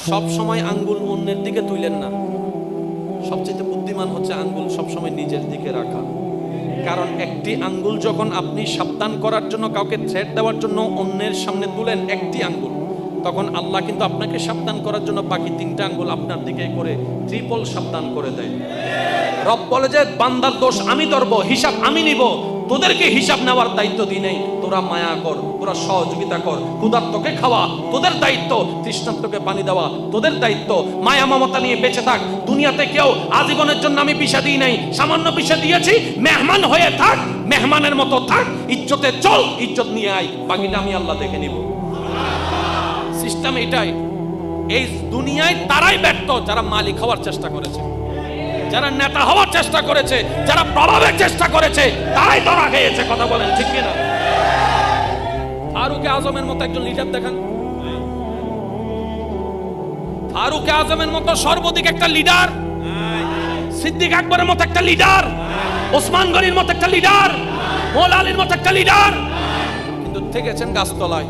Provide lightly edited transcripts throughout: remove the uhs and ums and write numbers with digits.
সব সময় আঙ্গুল অন্যের দিকে তুলেন না। সবচেয়ে বুদ্ধিমান হচ্ছে আঙ্গুল সবসময় নিজের দিকে রাখা। কারণ একটি আঙ্গুল যখন আপনি সাবধান করার জন্য, কাউকে থ্রেট দেওয়ার জন্য অন্যের সামনে তুলেন একটি আঙ্গুল, তখন আল্লাহ কিন্তু আপনাকে সাবধান করার জন্য বাকি তিনটা আঙ্গুল আপনার দিকে করে ট্রিপল সাবধান করে দেয়। রব বলে যে বান্দার দোষ আমি ধরবো, হিসাব আমি নিব, তোদেরকে হিসাব নেওয়ার দায়িত্ব দিই নাই। তোরা মায়া কর, তোরা সহযোগিতা কর, ক্ষুধার্তকে খাওয়া তোদের দায়িত্ব, তৃষ্ণার্তকে পানি দেওয়া তোদের দায়িত্ব, মায়া মমতা নিয়ে বেঁচে থাক। দুনিয়াতে কেউ আজীবনের জন্য আমি পিসা দিই নাই, সামান্য পিসা দিয়েছি। মেহমান হয়ে থাক, মেহমানের মতো থাক, ইজ্জতে চল, ইজ্জত নিয়ে আয়, বাকিটা আমি আল্লাহ দেখে নিব। সিস্টেম এটাই। এই দুনিয়ায় তারাই ব্যর্থ যারা মালিক হওয়ার চেষ্টা করেছে, যারা নেতা হওয়ার চেষ্টা করেছে, যারা প্রভাবের চেষ্টা করেছে, তারাই ধরা খেয়েছে। কথা বলেন ঠিক কিনা? ফারুক আজমের মতো একজন লিডার দেখান। ফারুক আজমের মতো সর্বাধিক একটা লিডার, সিদ্দিক আকবরের মতো একটা লিডার, ওসমান গনির মতো একটা লিডার, মৌলা আলীর মতো একটা লিডার, কিন্তু থেকেছেন গাছতলায়।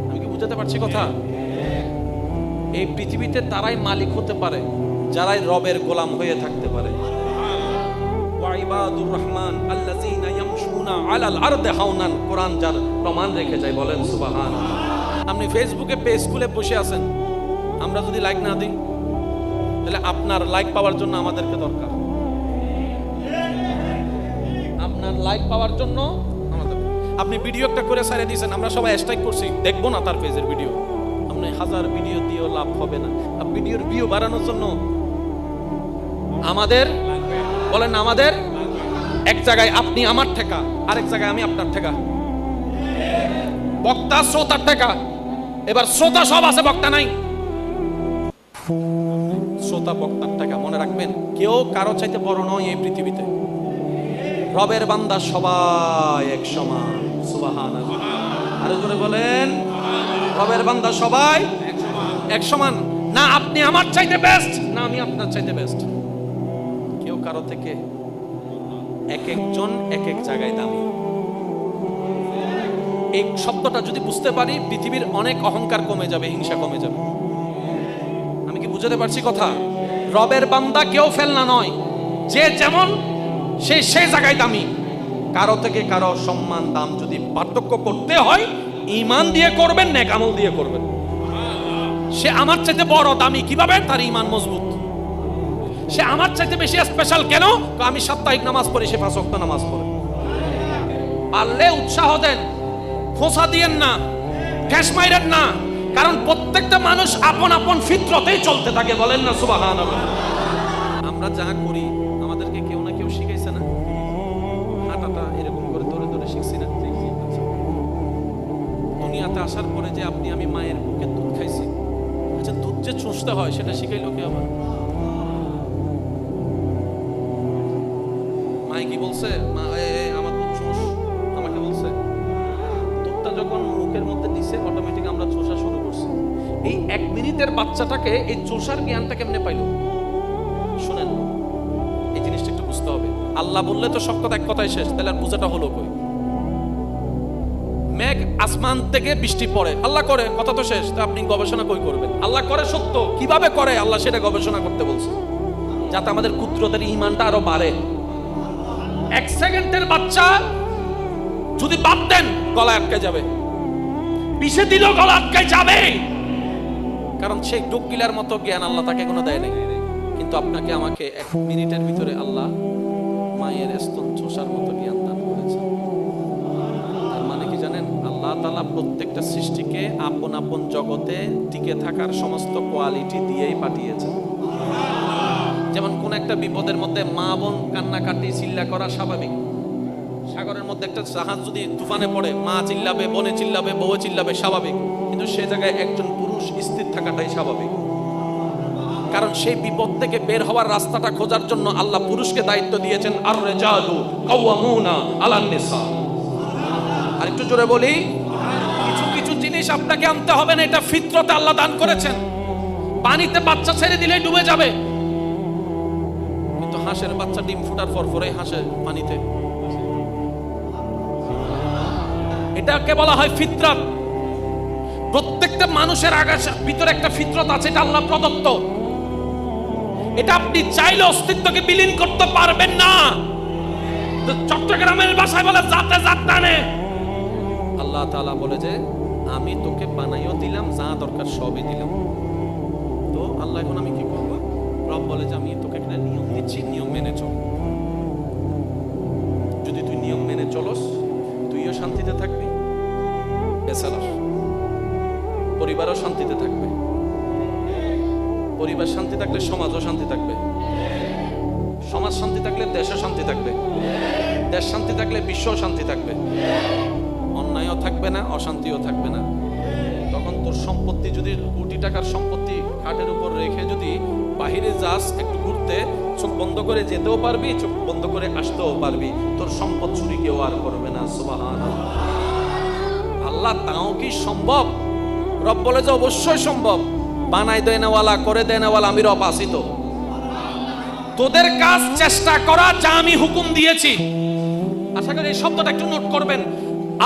আমি কি বুঝাতে পারছি কথা? এই পৃথিবীতে তারাই মালিক হতে পারে যারাই রবের গোলাম হয়ে থাকতে পারে। ওয়াইবাদুর রহমান আল্লাযীনা ইয়ামশুনা আলাল আরদি হাওনান, কোরআন যার প্রমাণ রেখে যায়, বলেন সুবহানাল্লাহ। আপনি ফেসবুকে পেজ খুলে বসে আছেন, আমরা যদি লাইক না দিই তাহলে আপনার লাইক পাওয়ার জন্য আমাদেরকে দরকার। আপনার লাইক পাওয়ার জন্য আমাদের, আপনি ভিডিও একটা করে ছেড়ে দিয়েছেন, আমরা সবাই স্ট্রাইক করছি, দেখবো না তার পেজের ভিডিও। আপনি হাজার ভিডিও দিয়েও লাভ হবে না। ভিডিওর ভিউ বাড়ানোর জন্য আমাদের বলেন, আমাদের এক জায়গায় আপনি আমার ঠেকা, আরেক জায়গায় আমি আপনার ঠেকা। বক্তা শ্রোতার ঠেকা, এবার শ্রোতা সব আছে, বক্তা নাই। শ্রোতা বক্তার ঠেকা, মনে রাখবেন, কেউ কারো চাইতে বড় নয় এই পৃথিবীতে। রবের বান্দা সবাই এক সমান। সুবহানাল্লাহ। আরো জোরে বলেন, রবের বান্দা সবাই এক সমান। না আপনি আমার চাইতে বেস্ট, না আমি আপনার চাইতে বেস্ট। কেউ কারো থেকে, এক একজন এক এক জায়গায় দামি। এই শব্দটা যদি বুঝতে পারি, পৃথিবীর অনেক অহংকার কমে যাবে, হিংসা কমে যাবে। আমি কি বুঝাতে পারছি কথা? রবের বান্দা কেউ ফেলনা নয়, যে যেমন সেই জায়গায় দামি। কারো থেকে কারো সম্মান দাম যদি পার্থক্য করতে হয়, ঈমান দিয়ে করবেন, নেক আমল দিয়ে করবেন। সে আমার চাইতে বড় দামি কিভাবে? তার ঈমান মজবুত। সে আমার চাইতে বেশি স্পেশাল কেন? আমি সাপ্তাহিক নামাজ পড়ি, সে 5 ওয়াক্ত নামাজ পড়ে। পারলে উৎসাহ দেন, খোঁচা দিয়েন না, ঠেস মাইরেন না। কারণ প্রত্যেকটা মানুষ আপন আপন ফিতরতেই চলতে থাকে, বলেন না সুবহানাল্লাহ। আমরা যা করি আমাদেরকে কেউ না কেউ শিখাইছে না? হাঁটাটা এরকম করে ধরে ধরে শিখছি না? দুনিয়াতে আসার পরে যে আপনি আমি মায়ের বুকে দুধ খাইছি, আচ্ছা দুধ যে চুষতে হয় সেটা শিখাইলো কে? আবার মায়ে কি বলছে? মা আমার দুধ চুষ, আমাকে বলছে। দুধটা যখন মুখের মধ্যে দিছে, অটোমেটিক আমরা চুষা শুরু করছি। এই 1 মিনিটের বাচ্চাটাকে এই চুষার জ্ঞানটা কেমনে পাইলো? শুনেন, এই জিনিসটা একটু বুঝতে হবে। আল্লাহ বললে তো সব কথা এক কথাই শেষ, তাহলে আর বোঝাটা হলো কই? মেঘ আসমান থেকে বৃষ্টি পড়ে, আল্লাহ করে, কথা তো শেষ। তা আপনি গবেষণা কই করবেন? আল্লাহ করে সত্য, কিভাবে করে আল্লাহ সেটা গবেষণা করতে বলছে, যাতে আমাদের কুদরতের ঈমানটা আরো বাড়ে। 1 সেকেন্ডের বাচ্চা যদি বাদ দেন, গলা আটকে যাবে, পিছে দিলেও গলা আটকে যাবে। কারণ সেই ডুকিলার মতো জ্ঞান আল্লাহ তাকে কোনো দেয় নাই। কিন্তু আপনাকে আমাকে 1 মিনিটের ভিতরে আল্লাহ মায়ের স্তন চোষার মতো জ্ঞান দান করেছে। তার মানে কি জানেন? আল্লাহ তাআলা প্রত্যেকটা সৃষ্টিকে আপন আপন জগতে টিকে থাকার সমস্ত কোয়ালিটি দিয়েই পাঠিয়েছেন। যেমন কোন একটা বিপদের মধ্যে মা বোন কান্নাকাটি চিল্লা করা স্বাভাবিক। সাগরের মধ্যে একটা জাহাজ যদি তুফানে পড়ে, মা চিল্লাবে, বোনে চিল্লাবে, বউ চিল্লাবে, স্বাভাবিক। কিন্তু সে জায়গায় একজন পুরুষ স্থির থাকাটাই স্বাভাবিক। কারণ সেই বিপদ থেকে বের হওয়ার রাস্তাটা খোঁজার জন্য আল্লাহ পুরুষকে দায়িত্ব দিয়েছেন। আর রিজালু কাওয়ামুনা আলান নিসা। আর একটু জোরে বলি, কিছু কিছু জিনিস আপনাকে আনতে হবে না, এটা ফিতরতে আল্লাহ দান করেছেন। পানিতে বাচ্চা ছেড়ে দিলে ডুবে যাবে, কিন্তু হাঁসের বাচ্চা ডিম ফুটার পরপরই হাঁসের পানিতে। এটাকে বলা হয় ফিতরত। প্রত্যেকটা মানুষের ভিতরে একটা ফিতরত আছে, এটা আল্লাহ প্রদত্ত। এটা আপনি চাইলে অস্তিত্বকে বিলীন করতে পারবেন না। তো চট্টগ্রামের ভাষায় বলে জাতে জাত টানে। আল্লাহ তাআলা বলে যে আমি তোকে বানাইও দিলাম, যা দরকার সবই দিলাম। তো আল্লাহ এখন আমি কি করব? রব বলে যে আমি তোকে একটা নিয়ম দিচ্ছি, নিয়ম মেনে চল। যদি তুই নিয়ম মেনে চলস, তুইও শান্তিতে থাকবি, বেসালাস পরিবারও শান্তিতে থাকবে। পরিবার শান্তি থাকলে সমাজও শান্তি থাকবে, সমাজ শান্তি থাকলে দেশও শান্তি থাকবে, দেশ শান্তি থাকলে বিশ্বও শান্তি থাকবে। অন্যায়ও থাকবে না, অশান্তিও থাকবে না। তখন তোর সম্পত্তি যদি কোটি টাকার সম্পত্তি খাটের উপর রেখে যদি বাহিরে যাস একটু ঘুরতে, চোখ বন্ধ করে যেতেও পারবি, চোখ বন্ধ করে আসতেও পারবি, তোর সম্পদ চুরি কেউ আর করবে না। সুবহানাল্লাহ। আল্লাহ তাও কি সম্ভব? রব বলে যে অবশ্যই সম্ভব। বানাই দেনেওয়ালা, করে দেনেওয়ালা আমি রব আছি। তো তোদের কাজ চেষ্টা করা, যা আমি হুকুম দিয়েছি। আশা করি এই শব্দটা একটু নোট করবেন।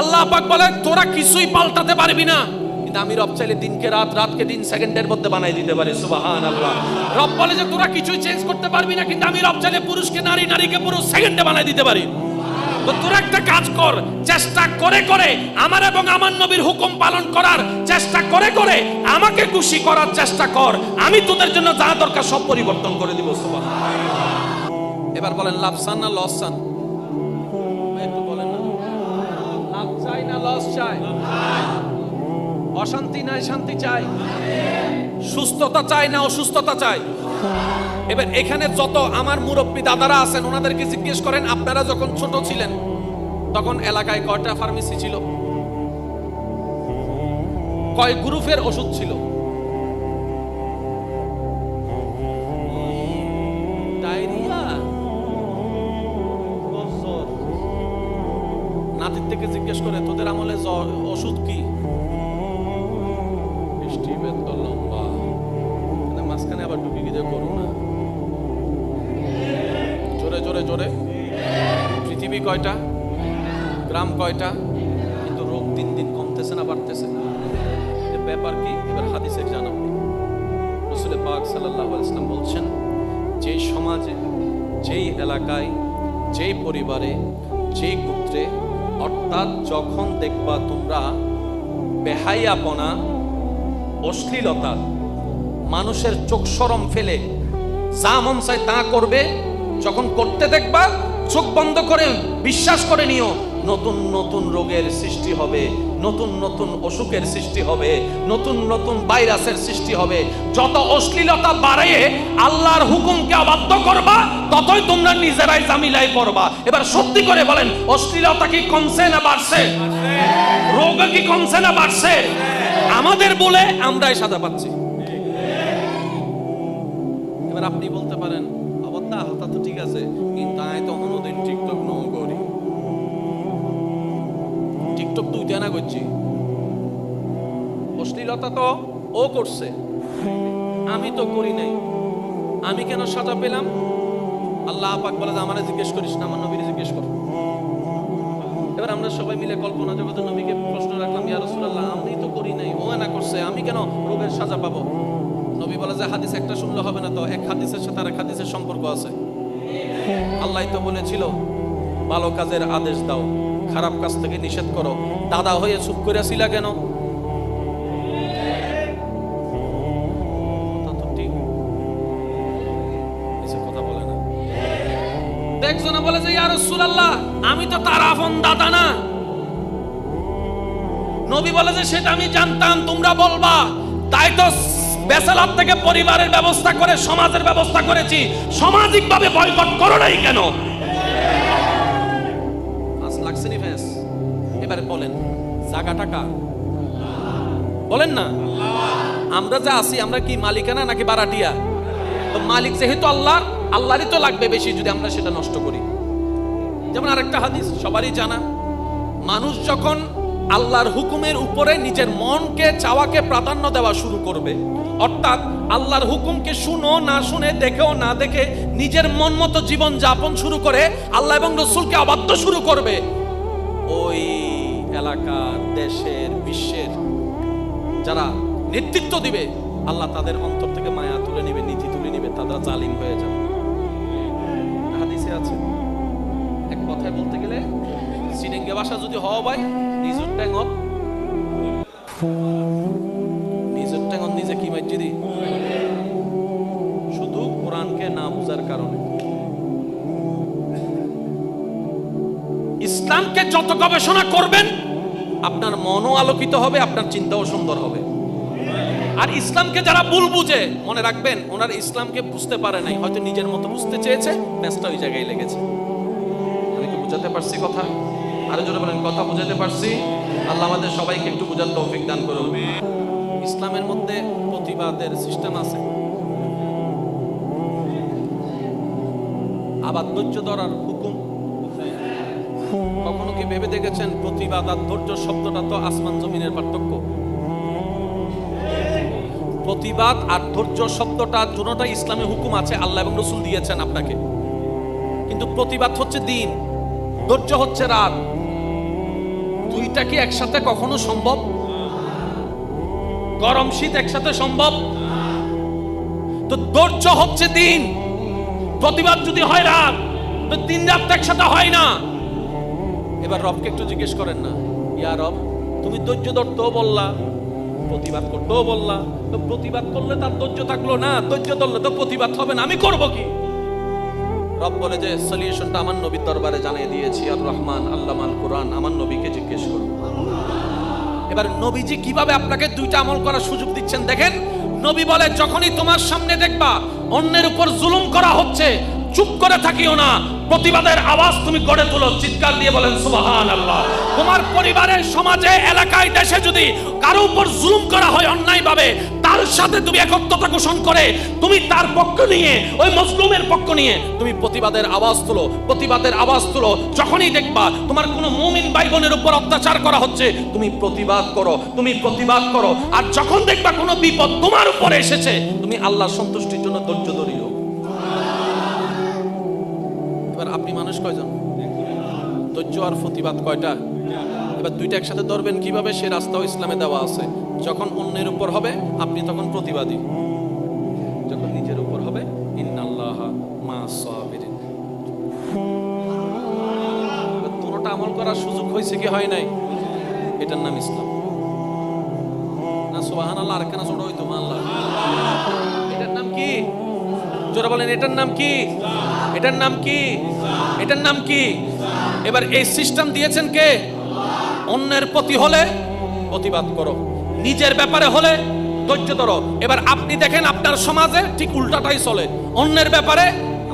আল্লাহ পাক বলে তোরা কিছুই পাল্টাতে পারবি না, কিন্তু আমি রব চাইলে দিনকে রাত, রাতকে দিন সেকেন্ডের মধ্যে বানাই দিতে পারি। সুবহানাল্লাহ। রব বলে যে তোরা কিছুই চেঞ্জ করতে পারবি না, কিন্তু আমি রব চাইলে পুরুষকে নারী, নারীকে পুরুষ সেকেন্ডে বানাই দিতে পারি। তো তোরা একটা কাজ কর, চেষ্টা করে করে আমার এবং আমার নবীর হুকুম পালন করার চেষ্টা করে করে আমাকে খুশি করার চেষ্টা কর। আমি তোদের জন্য যা দরকার সব পরিবর্তন করে দিব। সুবহানাল্লাহ। এবার বলেন লাভ চান না লস চান? একটু বলেন না, লাভ চাই না লস চাই? অশান্তি নাই শান্তি চাই? সুস্থতা চাই না অসুস্থতা চাই? এবার এখানে যত আমার মুরব্বী দাদারা আছেন ওনাদেরকে জিজ্ঞেস করেন, আপনারা যখন ছোট ছিলেন তখন এলাকায় কয়টা ফার্মেসি ছিল? কয় গ্রুপের ওষুধ ছিল? ডায়রিয়া, নাতির থেকে জিজ্ঞেস করে তোদের আমলে ওষুধ কি? বৃষ্টি বেতন লম্বা, মাঝখানে আবার ঢুকে গিয়ে করোনা। জোরে জোরে জোরে। পৃথিবী কয়টা? গ্রাম কয়টা? কিন্তু রোগ দিন দিন কমতেছে না বাড়তেছে? ব্যাপার কি? এবার হাদিসে জানাবো। রাসূল পাক সাল্লাল্লাহু আলাইহি ওয়াসাল্লাম বলছেন, যেই সমাজে, যেই এলাকায়, যেই পরিবারে, যেই গোত্রে, অর্থাৎ যখন দেখবা তোমরা বেহায়াপনা, অশ্লীলতা, মানুষের চোখ শরম ফেলে যা মন চায় তা করবে, যখন করতে দেখবা চোখ বন্ধ করে বিশ্বাস করে নিও নতুন নতুন রোগের সৃষ্টি হবে, নতুন নতুন অসুখের সৃষ্টি হবে, নতুন নতুন ভাইরাসের সৃষ্টি হবে। যত অশ্লীলতা বাড়িয়ে আল্লাহর হুকুমকে অবাধ্য করবা, ততই তোমরা নিজেরাই জামিলায় পড়বা। এবার সত্যি করে বলেন, অশ্লীলতা কি কমছে না বাড়ছে? রোগ কি কমছে না বাড়ছে? আমাদের বলে আমরাই সাজা পাচ্ছি। এবার আপনি বলতে পারেন, অবস্থা হালতা তো ঠিক আছে, কিন্তু আমি তো কোনোদিন টিকটক নো করি। টিকটক দুইটা না করছি, অশ্লীলতা তো ও করছে, আমি তো করি নাই। আমি কেন সাজা পেলাম? আল্লাহ পাক বলে যে আমারে জিজ্ঞেস করিস না, আমার নবীরে জিজ্ঞেস কর। এবার আমরা সবাই মিলে কল্পনা জগতের নবীকে প্রশ্ন রাখলাম, ইয়া রাসূলুল্লাহ আমি তো করি নাই, ও না করছে, আমি কেন রোগের সাজা পাবো? নবী বলে যে হাদিস একটা শুনলে হবে না, তো এক হাদিসের সাথে আরেক হাদিসের সম্পর্ক আছে। আল্লাহ তো বলেছিল ভালো কাজের আদেশ দাও, খারাপ কাজ থেকে নিষেধ করো। দাদা হয়ে চুপ করে ছিলা কেন? কথা বলে না। একজনে বলে যে ইয়া রাসূলুল্লাহ আমি তো তার আপন দাদা না। নবী বলে যে সেটা আমি জানতাম, তোমরা বলবা, তাই তো বেসালাত থেকে পরিবারের ব্যবস্থা করে সমাজের ব্যবস্থা করেছি। সামাজিক ভাবে বয়কট করো নাই কেন? এবারে বলেন জায়গা টাকা বলেন না, আমরা যা আছি আমরা কি মালিকানা নাকি বারাটিয়া? তো মালিক যেহেতু আল্লাহ, আল্লাহরই তো লাগবে বেশি যদি আমরা সেটা নষ্ট করি। যেমন আরেকটা হাদিস সবারই জানা, মানুষ যখন আল্লাহর হুকুমের উপরে নিজের মনকে চাওয়াকে প্রাধান্য দেওয়া শুরু করবে, অর্থাৎ আল্লাহর হুকুমকে শুনো না শুনে, দেখেও না দেখে নিজের মন মতো জীবন যাপন শুরু করে, আল্লাহ এবং রাসূলকে অবাধ্য শুরু করবে, ওই এলাকার, দেশের, বিশ্বের যারা নেতৃত্ব দিবে আল্লাহ তাদের অন্তর থেকে মায়া তুলে নিবে, নীতি তুলে নিবে, তারা জালিম হয়ে যাবে। হাদিসে আছে, এক কথায় বলতে গেলে সিনেঙ্গে ভাষা যদি হওয়া ভাই নিজের ট্যাঙ্গত নিজে কি মাইজি শুধু কোরআনকে না বুঝার কারণে। ইসলামকে যত গবেষণা করবেন আপনার মনও আলোকিত হবে, আপনার চিন্তাও সুন্দর হবে। আর ইসলামকে যারা ভুল বুঝে, মনে রাখবেন ওনারা ইসলামকে বুঝতে পারে নাই, হয়তো নিজের মতো বুঝতে চেয়েছে, ম্যাচটা ওই জায়গায় লেগেছে। আমি কি বুঝাতে পারছি কথা? আরো জোরে বলেন, কথা বুঝাতে পারছি? আল্লাহ আমাদের সবাইকে একটু বুঝার তৌফিক দান করুন। ইসলামের মধ্যে প্রতিবাদের সিস্টেম আছে, আবার ধৈর্য ধরার হুকুম। কখনো কি ভেবে দেখেছেন প্রতিবাদ আর ধৈর্য শব্দটা তো আসমান জমিনের পার্থক্য? প্রতিবাদ আর ধৈর্য শব্দটা দুটোটা ইসলামে হুকুম আছে, আল্লাহ এবং রাসূল দিয়েছেন আপনাকে। কিন্তু প্রতিবাদ হচ্ছে দিন, ধৈর্য হচ্ছে রাত। দুইটা কি একসাথে কখনো সম্ভব? গরম শীত একসাথে সম্ভব? তো ধৈর্য হচ্ছে দিন, প্রতিবাদ যদি হয় রাত, তো দিন রাত একসাথে হয় না। এবার রবকে একটু জিজ্ঞেস করেন না, ইয়া রব তুমি ধৈর্য ধরতেও বললা, প্রতিবাদ করতেও বললা, তো প্রতিবাদ করলে তার ধৈর্য থাকলো না, ধৈর্য ধরলে তো প্রতিবাদ হবে না, আমি করব কি? রব বলে যে সলিউশনটা আমার নবীর দরবারে জানিয়ে দিয়েছি, আর রহমান আল্লামাল কোরআন, আমার নবীকে জিজ্ঞেস করুন। এবার নবীজি কিভাবে আপনাকে দুইটা আমল করার সুযোগ দিচ্ছেন দেখেন। নবী বলে যখনই তোমার সামনে দেখবা অন্যের উপর জুলুম করা হচ্ছে, চুপ করে থাকিও না, প্রতিবাদের আওয়াজ তুমি গড়ে তোলো, চিৎকার দিয়ে বলেন সুবহানাল্লাহ। তোমার পরিবারের, সমাজে, এলাকায়, দেশে যদি কারো উপর জুলুম করা হয় অন্যায়ভাবে, তার সাথে তুমি একত্রতা পোষণ করে তুমি তার পক্ষ নিয়ে, ওই মজলুমের পক্ষ নিয়ে তুমি প্রতিবাদের আওয়াজ তুলো, প্রতিবাদের আওয়াজ তুলো। যখনই দেখবা তোমার কোনো মুমিন ভাই বোনের উপর অত্যাচার করা হচ্ছে, তুমি প্রতিবাদ করো, তুমি প্রতিবাদ করো। আর যখন দেখবা কোনো বিপদ তোমার উপরে এসেছে, তুমি আল্লাহর সন্তুষ্টির জন্য ধৈর্য ধরিও। এবার আপনি মানুষ কয়জন? ধৈর্য আর প্রতিবাদ কয়টা? এবার দুইটা একসাথে ধরবেন কিভাবে? সে রাস্তাও ইসলামে দেওয়া আছে। যখন অন্যের উপর হবে আপনি তখন প্রতিবাদী, যখন নিজের উপর হবে ইন্নাল্লাহা মা'আস সাবিরিন। দুটোটা আমল করার সুযোগ হয়েছে কি হয় নাই? এটার নাম ইসলাম না? সুবহানাল্লাহ। আর কেন ছোট হইতো আল্লাহ? এটার নাম কি? জোরে বলেন, এটার নাম কি? এটার নাম কি? এটার নাম কি? এবার এই সিস্টেম দিয়েছেন কে? অন্যের প্রতি হলে প্রতিবাদ করো, নিজের ব্যাপারে হলে ধৈর্য ধরো। এবার আপনি দেখেন আপনার সমাজে ঠিক উল্টাটাই চলে। অন্যের ব্যাপারে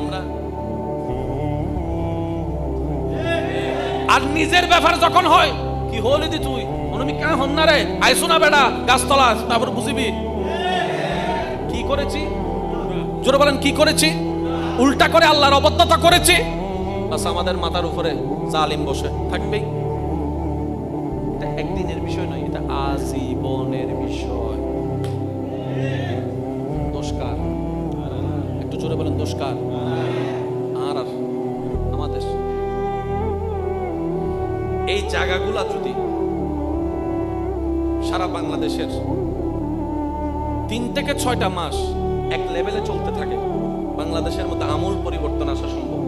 আমরা, আর নিজের ব্যাপার যখন হয় কি হলি দি তুই অনুমি কেন হন না রে, আইসো না বেটা গাছতলা, তারপর বুঝিবি কি করেছি। জোরে বলেন কি করেছি? উল্টা করে আল্লাহর অবদ্ধতা করেছি, বাস আমাদের মাথার উপরে জালিম বসে থাকবেই। এটা একদিনের বিষয় নয়, এটা আজীবনের বিষয়। দোষকার, একটু জোরে বলেন দোষকার। আর আমাদের এই জায়গাগুলা যদি সারা বাংলাদেশের 3 থেকে 6টা মাস এক লেভেলে চলতে থাকে, বাংলাদেশের মধ্যে আমূল পরিবর্তন আসা সম্ভব।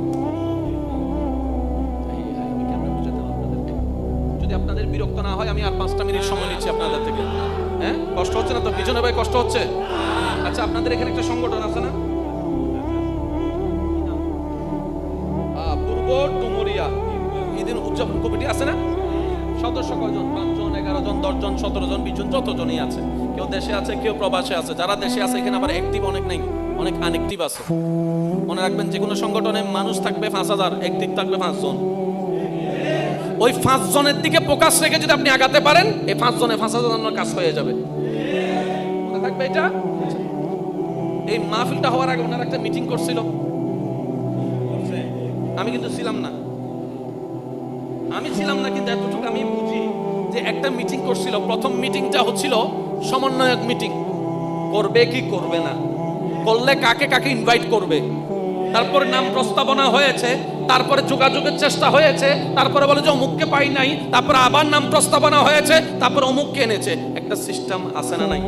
যদি আপনাদের বিরক্ত না হয় আমি আর 5টা মিনিট সময় নিচ্ছি আপনাদের থেকে। হ্যাঁ, কষ্ট হচ্ছে না তো? পিছনে ভাই কষ্ট হচ্ছে? আচ্ছা, আপনাদের এখানে একটা সংগঠন আছে না, পূর্ব ডুমুরিয়া ঈদের উদযাপন কমিটি আছে না? সদস্য কয়জন? 5 জন, 11 জন, 10 জন, 17 জন, 20 জন, যতজনই আছে। কেউ দেশে আছে, কেউ প্রবাসে আছে। যারা দেশে আছে এখানে আবার অ্যাক্টিভ অনেক নেই, অনেক আনএক্টিভ আছে। মনে রাখবেন যে কোনো সংগঠনে মানুষ থাকবে 5000, অ্যাক্টিভ থাকবে 5 জন। ওই 5 জনের দিকে ফোকাস রেখে যদি আপনি আগাতে পারেন, এই 5 জনে 5000 কাজ হয়ে যাবে। মনে থাকবে এটা। এই মাহফিলটা হওয়ার আগে ওনারা একটা মিটিং করছিল, আমি কিন্তু ছিলাম না। কিন্তু এতটুকু আমি বুঝি যে একটা মিটিং করছিল। প্রথম মিটিংটা হচ্ছিল সমন্বয়ক মিটিং, করবে কি করবে না, করলে কাকে কাকে ইনভাইট করবে। তারপরে নাম প্রস্তাবনা হয়েছে, তারপরে যোগাযোগের চেষ্টা হয়েছে, তারপরে বলে যে অমুককে পাই নাই, তারপরে আবার নাম প্রস্তাবনা হয়েছে, তারপরে অমুককে এনেছে। একটা সিস্টেম আছে না নাই?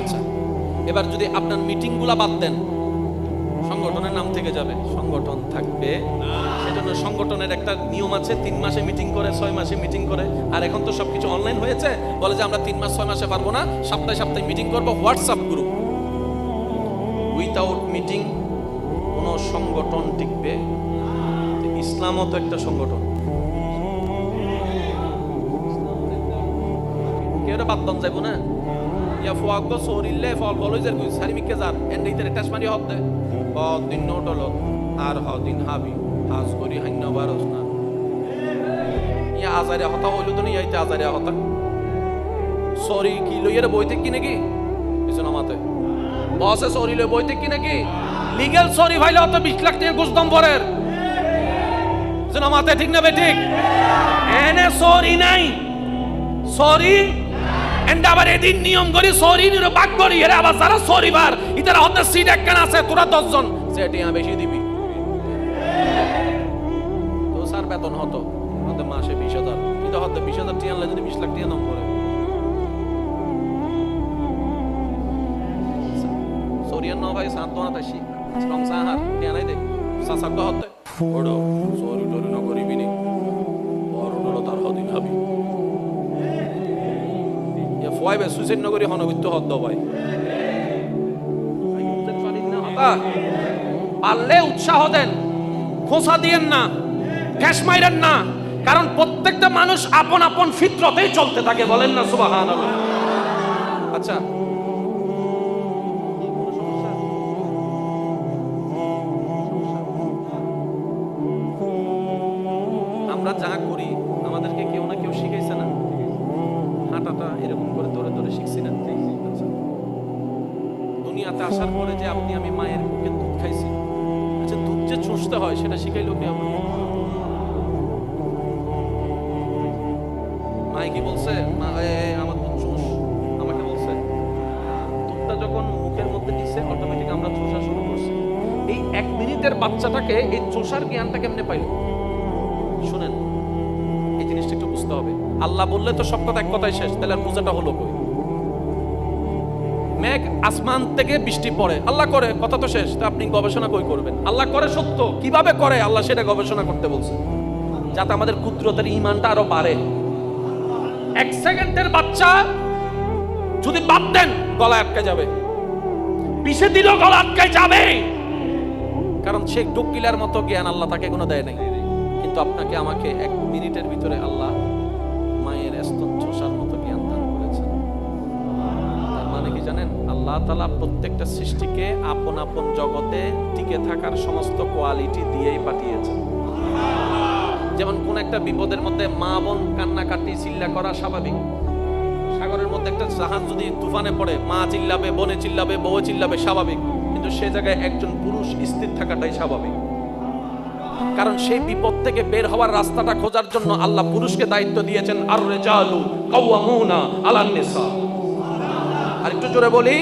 আচ্ছা, এবার যদি আপনার মিটিংগুলা বাদ দেন, সংগঠনের নাম থেকে যাবে, সংগঠন থাকবে। সেজন্য সংগঠনের একটা নিয়ম আছে, 3 মাসে মিটিং করে, 6 মাসে মিটিং করে। আর এখন তো সবকিছু অনলাইন হয়েছে, বলে যে আমরা 3 মাস 6 মাসে পারবো না, সপ্তাহে সপ্তাহে মিটিং করবো। WhatsApp group. উইথাউট মিটিং কোনো সংগঠন টিকবে? ইসলামও তো একটা সংগঠন। কেউ বাদন যাইব না, ইয়া ফুয়াগ সরিলে ফল বলইজের কই সারি মিকে যার এন্ড ইতারে টাসমারি হদ দে দিন নোটল আর দিন হাবি হাজ করি হান্য বারস না। ইয়া আজারিয়া হতা হইল তো ইয়া ইতে আজারিয়া হতা সরি কি লইয়ারে বইতে কি নাকি পিছন মাতে বসে সরি লই বইতে কি নাকি লিগ্যাল সরি ভাইলে হতো 20 লাখ টাকা ঘুষদম পরের পিছন মাতে, ঠিক না বে ঠিক? এনে সরি নাই, সরি এন্ড আবার এদিন নিয়ম করি সরি নিরো বাক করি এর আবার যারা সরি বার ইতারা হতে সিট একখান আছে, তোরা 10 জন সেটি বেশি দিবি তো স্যার বেতন হতো হতে মাসে 20,000, কিন্তু হতে 20,000 টিয়া আনলে যদি 20 লাখ টিয়া নাম করে সরিয়ান ন ভাই সাত দোনা তাইছি স্ট্রং সাহার টিয়া নাই দে সাসাক তো হতে ওড়ো সরি টরি ন করিবি নি বড় বড় তার হদিন হবি ফয়বে সুইসাইড নগরী হনবিত্ত হদ্দ ভাই পারলে উৎসাহ দেন, খোঁচা দিয়েন না, ঠেস মাইরেন না, কারণ প্রত্যেকটা মানুষ আপন আপন ফিতরতেই চলতে থাকে, বলেন না সুবহানাল্লাহ। আচ্ছা, আমরা যা করি আমাদেরকে কেউ না কেউ শিখাইছে না? হাঁটাটা এরকম করে ধরে ধরে শিখছি না? দুনিয়াতে আসার পরে যে আপনি আমি মায়ের বুকে দুধ খাইছি, আচ্ছা দুধ যে চুষতে হয় সেটা শিখাইলো কে? আমার মাই কি বলছে? আমার দুধ চুষ, আমাকে বলছে। দুধটা যখন মুখের মধ্যে নিছে অটোমেটিক আমরা চুষা শুরু করছি। এই 1 মিনিটের বাচ্চাটাকে এই চুষার জ্ঞানটা কেমনে পাইল? শুনেন, এই জিনিসটা একটু বুঝতে হবে। আল্লাহ বললে তো সব কথা এক কথাই শেষ, তাহলে আর পূজাটা হলো কই? মেঘ আসমান থেকে বৃষ্টি পড়ে, আল্লাহ করে, কথা তো শেষ। তা আপনি গবেষণা কই করবেন? আল্লাহ করে সত্য, কিভাবে করে আল্লাহ সেটা গবেষণা করতে বলছে, যাতে আমাদের কুদরতের ঈমানটা আরো বাড়ে। 1 সেকেন্ডের বাচ্চা যদি বাদ দেন গলা আটকে যাবে, পিছে দিল গলা আটকে যাবে, কারণ সে ডুকিলার মতো জ্ঞান আল্লাহ তাকে কোনো দেয় নাই। কিন্তু আপনাকে আমাকে 1 মিনিটের ভিতরে আল্লাহ মায়ের স্তন চোষার মতো জ্ঞান দান করেছেন। তার মানে কি জানেন? আল্লাহ তাআলা প্রত্যেকটা সৃষ্টিকে আপন আপন জগতে টিকে থাকার সমস্ত কোয়ালিটি দিয়েই পাঠিয়েছেন। যেমন কোন একটা বিপদের মধ্যে মা বোন কান্নাকাটি চিল্লা করা স্বাভাবিক। সাগরের মধ্যে একটা জাহাজ যদি তুফানে পড়ে, মা চিল্লাবে, বোনে চিল্লাবে, বউ চিল্লাবে, স্বাভাবিক। কিন্তু সে জায়গায় একজন পুরুষ স্থির থাকাটাই স্বাভাবিক, কারণ সেই বিপদ থেকে বের হওয়ার রাস্তাটা খোঁজার জন্য আল্লাহ পুরুষকে দায়িত্ব দিয়েছেন। আর রিজালু কাওয়ামুনা আলান নিসা। আর একটু জোরে বলি,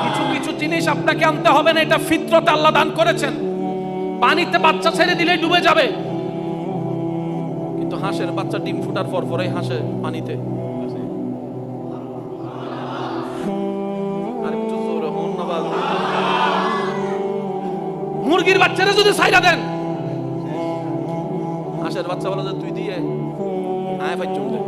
কিছু কিছু জিনিস আপনাকে আনতে হবে না, এটা ফিতরতে আল্লাহ দান করেছেন। পানিতে বাচ্চা ছেড়ে দিলেই ডুবে যাবে, কিন্তু হাঁসের বাচ্চা ডিম ফুটার পর পরেই হাসে পানিতে। আর একটু জোরে হন না বাবা। মুরগির বাচ্চারা যদি ছাইরা দেন, হাঁসের বাচ্চা বলে যে তুই দিয়ে আয় ভাই চলতে,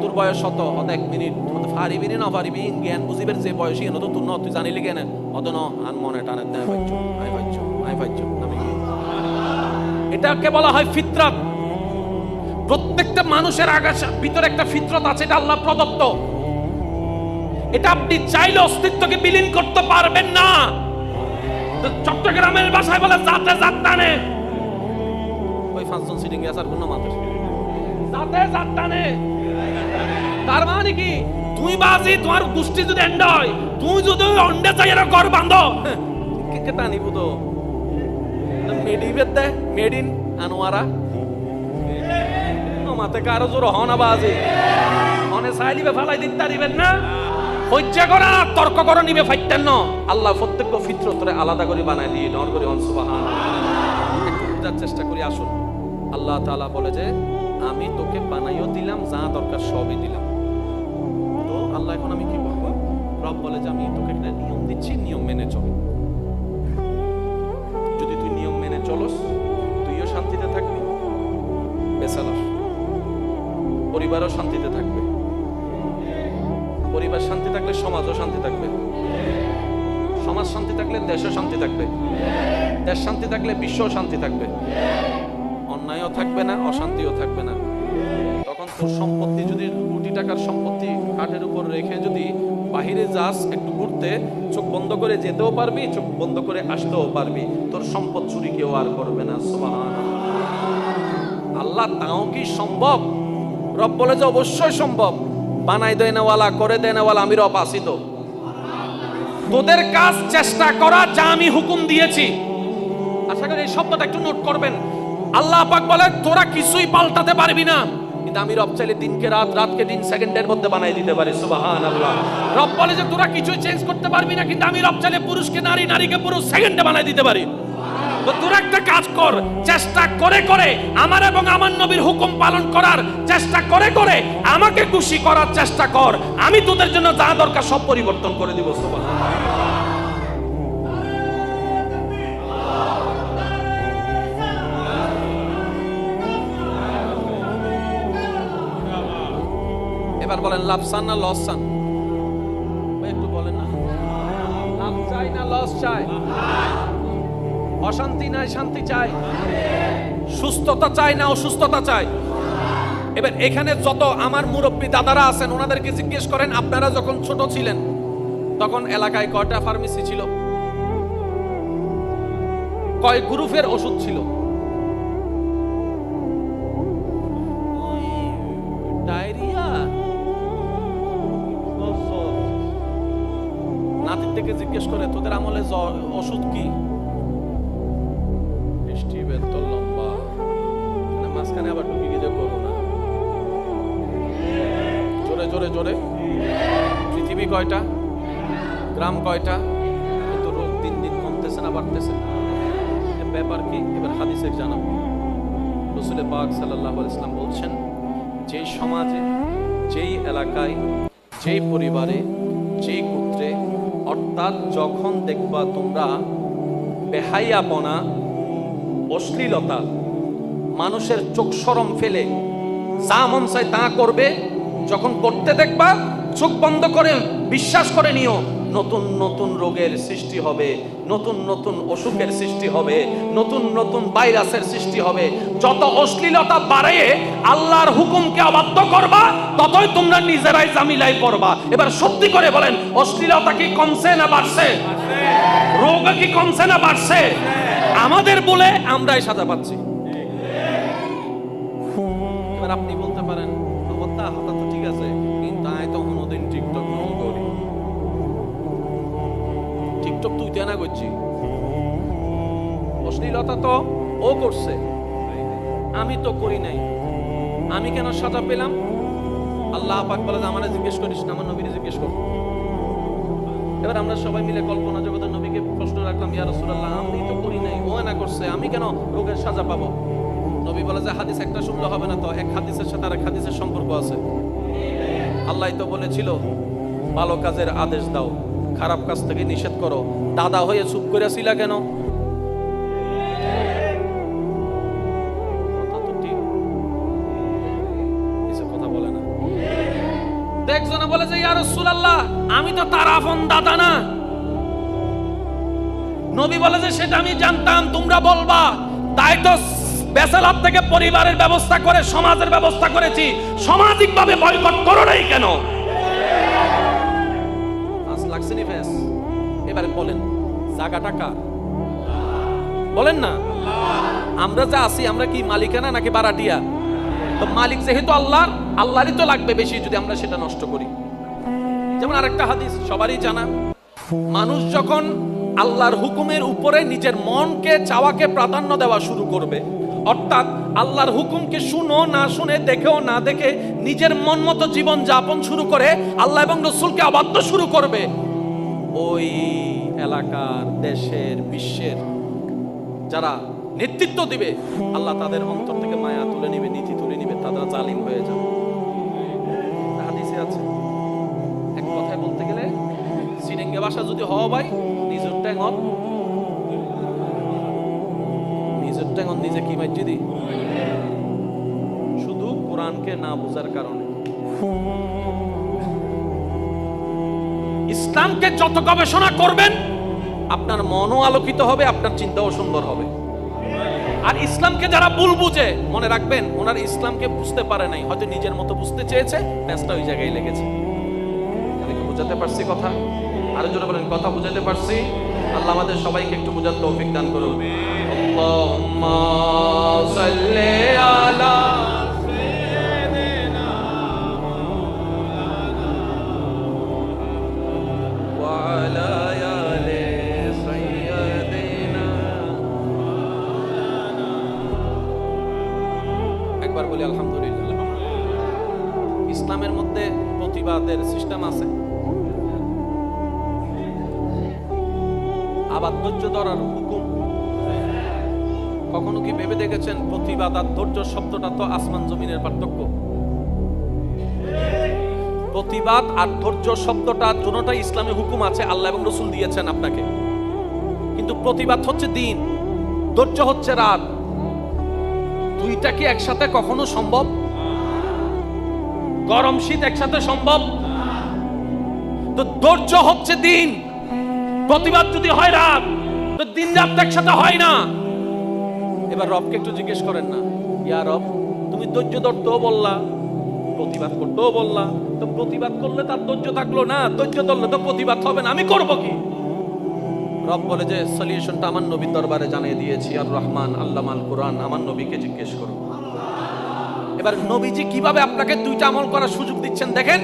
তোর বয়স শত হতে 1 মিনিট পারিবি না পারিবি জ্ঞান বুঝিবের যে বয়সী এনে তো তোর ন, তুই জানিলি কেন অত ন আন মনে টানে দেয় ভাইচু আয় ভাইচু আয় ভাইচু। আমি এটাকে বলা হয় ফিতরত। প্রত্যেকটা মানুষের ভিতরে একটা ফিতরত আছে, এটা আল্লাহ প্রদত্ত। এটা আপনি চাইলে অস্তিত্বকে বিলীন করতে পারবেন না। চট্টগ্রামের ভাষায় বলে জাতে জাত টানে, ওই 5 জন সিটিং এ আসার কোন মাত্র জাতে জাত টানে। তার মানে কি তুই বাজি তোমার গোষ্ঠী যদি এন্ড হয়, তুই যদি অন্ডে চাইরা ঘর বাঁধো কে টানিব তো মেডিবেদ দে মেড ইন আনোয়ারা মাতে কারো জোর হনা বাজি মনে চাইলিবে ফালাই দিতে দিবেন না, হজ্জা করা তর্ক করা নিবে ফাইতেন না। আল্লাহ প্রত্যেক ফিতরতরে আলাদা করে বানায় দিয়ে নর করে সুবহানাল্লাহ। একটু বুঝার চেষ্টা করি আসুন। আল্লাহ তাআলা বলে যে আমি তোকে বানাইও দিলাম, যা দরকার সবই দিলাম। আল্লাহ এখন আমি কি করবো? রব বলে যে আমি তোকে একটা নিয়ম দিচ্ছি, নিয়ম মেনে চল। যদি তুই নিয়ম মেনে চলস, তুইও শান্তিতে থাকবি, বেসালাস, পরিবারও শান্তিতে থাকবে। পরিবার শান্তি থাকলে সমাজও শান্তি থাকবে, সমাজ শান্তি থাকলে দেশও শান্তি থাকবে, দেশ শান্তি থাকলে বিশ্বও শান্তি থাকবে, অন্যায়ও থাকবে না, অশান্তিও থাকবে না। তখন তোর সম্পত্তি যদি কোটি টাকার সম্পত্তি কাঠের উপর রেখে যদি বাহিরে যাস একটু ঘুরতে, চোখ বন্ধ করে যেতেও পারবি, চোখ বন্ধ করে আসতেও পারবি, তোর সম্পদ চুরি কেউ আর করবে না। সুবহানাল্লাহ। আল্লাহ তাও কি সম্ভব? রব বলে যে অবশ্যই সম্ভব। বানাই দেনেওয়ালা, করে দেনেওয়ালা আমি রব আছি। তো তোদের কাজ চেষ্টা করা, যা আমি হুকুম দিয়েছি। আশা করি এই শব্দটা একটু নোট করবেন। আল্লাহ পাক বলে তোরা কিছুই পাল্টাতে পারবি না, কিন্তু আমি রব চাইলে দিনকে রাত, রাতকে দিন সেকেন্ডের মধ্যে বানাই দিতে পারি। সুবহানাল্লাহ। রব বলে যে তোরা কিছুই চেঞ্জ করতে পারবি না, কিন্তু আমি রব চাইলে পুরুষকে নারী, নারীকে পুরুষ সেকেন্ডে বানাই দিতে পারি। তো তোরা একটা কাজ কর, চেষ্টা করে করে আমার এবং আমার নবীর হুকুম পালন করার চেষ্টা করে করে আমাকে খুশি করার চেষ্টা কর, আমি তোদের জন্য যা দরকার সব পরিবর্তন করে দিব। সুবহানাল্লাহ। এবার বলেন লাভ চান না লস চান? একটু বলেন না। লাভ চাই না লস চাই? অশান্তি নাই শান্তি চাই? সুস্থতা চাই না অসুস্থতা চাই? এবার এখানে যত আমার মুরব্বী দাদারা আছেন ওনাদেরকে জিজ্ঞেস করেন, আপনারা যখন ছোট ছিলেন তখন এলাকায় কয়টা ফার্মেসি ছিল? কয় গ্রুপের ওষুধ ছিল? ডায়রিয়া, নাতির থেকে জিজ্ঞেস করে তোদের আমলে ওষুধ কি? বৃষ্টি বেতল লম্বা, মাঝখানে আবার ঢুকে গিয়ে করোনা। জোরে জোরে জোরে। পৃথিবী কয়টা? গ্রাম কয়টা? কিন্তু রোগ দিন দিন কমতেছে না বাড়তেছে? ব্যাপার কি? এবার হাদিসে জানাবো। রাসূল পাক সাল্লাল্লাহু আলাইহি ওয়াসাল্লাম বলছেন, যেই সমাজে, যেই এলাকায়, যেই পরিবারে, যেই গোত্রে, অর্থাৎ যখন দেখবা তোমরা বেহায়াপনা, অশ্লীলতা, মানুষের চোখ শরম ফেলে যা মন চায় তা করবে, যখন করতে দেখবা চোখ বন্ধ করে বিশ্বাস করে নিও নতুন নতুন রোগের সৃষ্টি হবে, নতুন নতুন অসুখের সৃষ্টি হবে, নতুন নতুন ভাইরাসের সৃষ্টি হবে। যত অশ্লীলতা বাড়ে আল্লাহর হুকুমকে অবাধ্য করবা, ততই তোমরা নিজেরাই জামিলায় পড়বা। এবার সত্যি করে বলেন, অশ্লীলতা কি কমছে না বাড়ছে? রোগ কি কমছে না বাড়ছে? আমাদের বলে আমরাই সাজা পাচ্ছি। এবার আপনি বলতে পারেন হঠাৎ তো ঠিক আছে, কিন্তু আয় তো কোনোদিন টিকটক নয় করি। টিকটক তুই তেনা করছি, অশ্লীলতা তো ও করছে, আমি তো করি নাই, আমি কেন সাজা পেলাম? আল্লাহ পাক বলে আমারে জিজ্ঞেস করিস না, আমার নবীরে জিজ্ঞেস কর। এবার আমরা সবাই মিলে কল্পনা জগতের নবীকে প্রশ্ন রাখলাম, ইয়া রাসূলুল্লাহ আমি তো করি নাই, ও না করছে, আমি কেন রোগের সাজা পাবো? নবী বলে যে হাদিস একটা শুনলে হবে না, তো এক হাদিসের সাথে আরেক হাদিসের সম্পর্ক আছে। আল্লাহ তো বলেছিল ভালো কাজের আদেশ দাও, খারাপ কাজ থেকে নিষেধ করো। দাদা হয়ে চুপ করেছিলা কেন? কথা বলে না। একজনে বলে যে ইয়া রাসূলুল্লাহ আমি তো তার আপন দাদা না। নবী বলে যে সেটা আমি জানতাম, তোমরা বলবা, তাই তো বেসালাত থেকে পরিবারের ব্যবস্থা করে সমাজের ব্যবস্থা করেছি। সামাজিক ভাবে বয়কট করো নাই কেন? এবারে বলেন জায়গাটা কার? বলেন না। আমরা যা আছি আমরা কি মালিকানা নাকি বারাটিয়া? তো মালিক যেহেতু আল্লাহর, আল্লাহরই তো লাগবে বেশি যদি আমরা সেটা নষ্ট করি। যেমন আরেকটা হাদিস সবারই জানা, মানুষ যখন আল্লাহর হুকুমের উপরে নিজের মনকে চাওয়াকে প্রাধান্য দেওয়া শুরু করবে, অর্থাৎ আল্লাহর হুকুমকে শুনো না শুনে, দেখেও না দেখে নিজের মন মতো জীবন যাপন শুরু করে, আল্লাহ এবং রাসূলকে অবাধ্য শুরু করবে, ওই এলাকার, দেশের, বিশ্বের যারা নেতৃত্ব দিবে আল্লাহ তাদের অন্তর থেকে মায়া তুলে নিবে, নীতি তুলে নিবে, তারা জালিম হয়ে যাবে। হাদিসে আছে এক ভালোবাসা যদি হওয়া ভাই নিজের ট্যাঙ্গন নিজে কি মাইজি দি, শুধু কোরআনকে না বোঝার কারণে। ইসলামকে যত গবেষণা করবেন আপনার মনও আলোকিত হবে, আপনার চিন্তাও সুন্দর হবে। আর ইসলামকে যারা ভুল বুঝে, মনে রাখবেন ওনার ইসলামকে বুঝতে পারে নাই, হয়তো নিজের মতো বুঝতে চেয়েছে, ম্যাচটা ওই জায়গায় লেগেছে। আমি কি বুঝাতে পারছি কথা? আরো জোরে বলেন, কথা বুঝাতে পারছি? আল্লাহ আমাদের সবাইকে একটু বুঝার তৌফিক দান করুন। আল্লাহুম্মা সাল্লি আলা সাইয়্যিদিনা ওয়া আলা আলি সাইয়্যিদিনা। একবার বলি আলহামদুলিল্লাহ। ইসলামের মধ্যে প্রতিবাদের সিস্টেম আছে, আবার ধৈর্য ধরার হুকুম। কখনো কি ভেবে দেখেছেন প্রতিবাদ আর ধৈর্য শব্দটা তো আসমান জমিনের পার্থক্য? প্রতিবাদ আর ধৈর্য শব্দটা দুটোটাই ইসলামে হুকুম আছে, আল্লাহ এবং রাসূল দিয়েছেন আপনাকে। কিন্তু প্রতিবাদ হচ্ছে দিন, ধৈর্য হচ্ছে রাত। দুইটা কি একসাথে কখনো সম্ভব? গরম শীত একসাথে সম্ভব? তো ধৈর্য হচ্ছে দিন, প্রতিবাদ যদি হয় রাত, তো দিন রাত একসাথে হয় না। এবার রবকে একটু জিজ্ঞেস করেন না, ইয়া রব তুমি ধৈর্য ধরতেও বললা, প্রতিবাদ করতেও বললা, তো প্রতিবাদ করলে তার ধৈর্য থাকলো না, ধৈর্য ধরলে তো প্রতিবাদ হবে না, আমি করব কি? রব বলে যে সলিউশনটা আমার নবীর দরবারে জানিয়ে দিয়েছি, আর রহমান আল্লামাল কোরআন, আমার নবীকে জিজ্ঞেস করো। এবার নবীজি কিভাবে আপনাকে দুইটা আমল করার সুযোগ দিচ্ছেন দেখেন।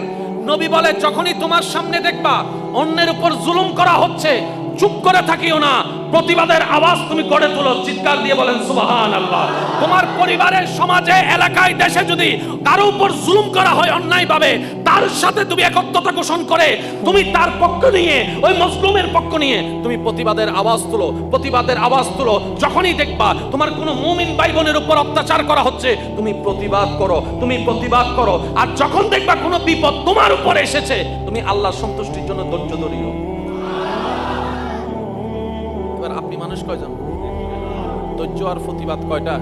নবী বলে যখনই তোমার সামনে দেখবা অন্যের উপর জুলুম করা হচ্ছে, চুপ করে থাকিও না, প্রতিবাদের আওয়াজ তুমি করে তোলো, চিৎকার দিয়ে বলেন সুবহানাল্লাহ। তোমার পরিবারের, সমাজে, এলাকায়, দেশে যদি কারো উপর জুলুম করা হয় অন্যায়ভাবে, তার সাথে তুমি একত্রতা পোষণ করে তুমি তার পক্ষ নিয়ে, ওই মজলুমের পক্ষ নিয়ে তুমি প্রতিবাদের আওয়াজ তুলো, প্রতিবাদের আওয়াজ তুলো। যখনই দেখবা তোমার কোনো মুমিন ভাই বোনের উপর অত্যাচার করা হচ্ছে, তুমি প্রতিবাদ করো, তুমি প্রতিবাদ করো। আর যখন দেখবা কোনো বিপদ তোমার উপর এসেছে, তুমি আল্লাহর সন্তুষ্টির জন্য ধৈর্য ধরিও। আপনি মানুষ কয়জন? ধৈর্য আর প্রতিবাদ কয়টা?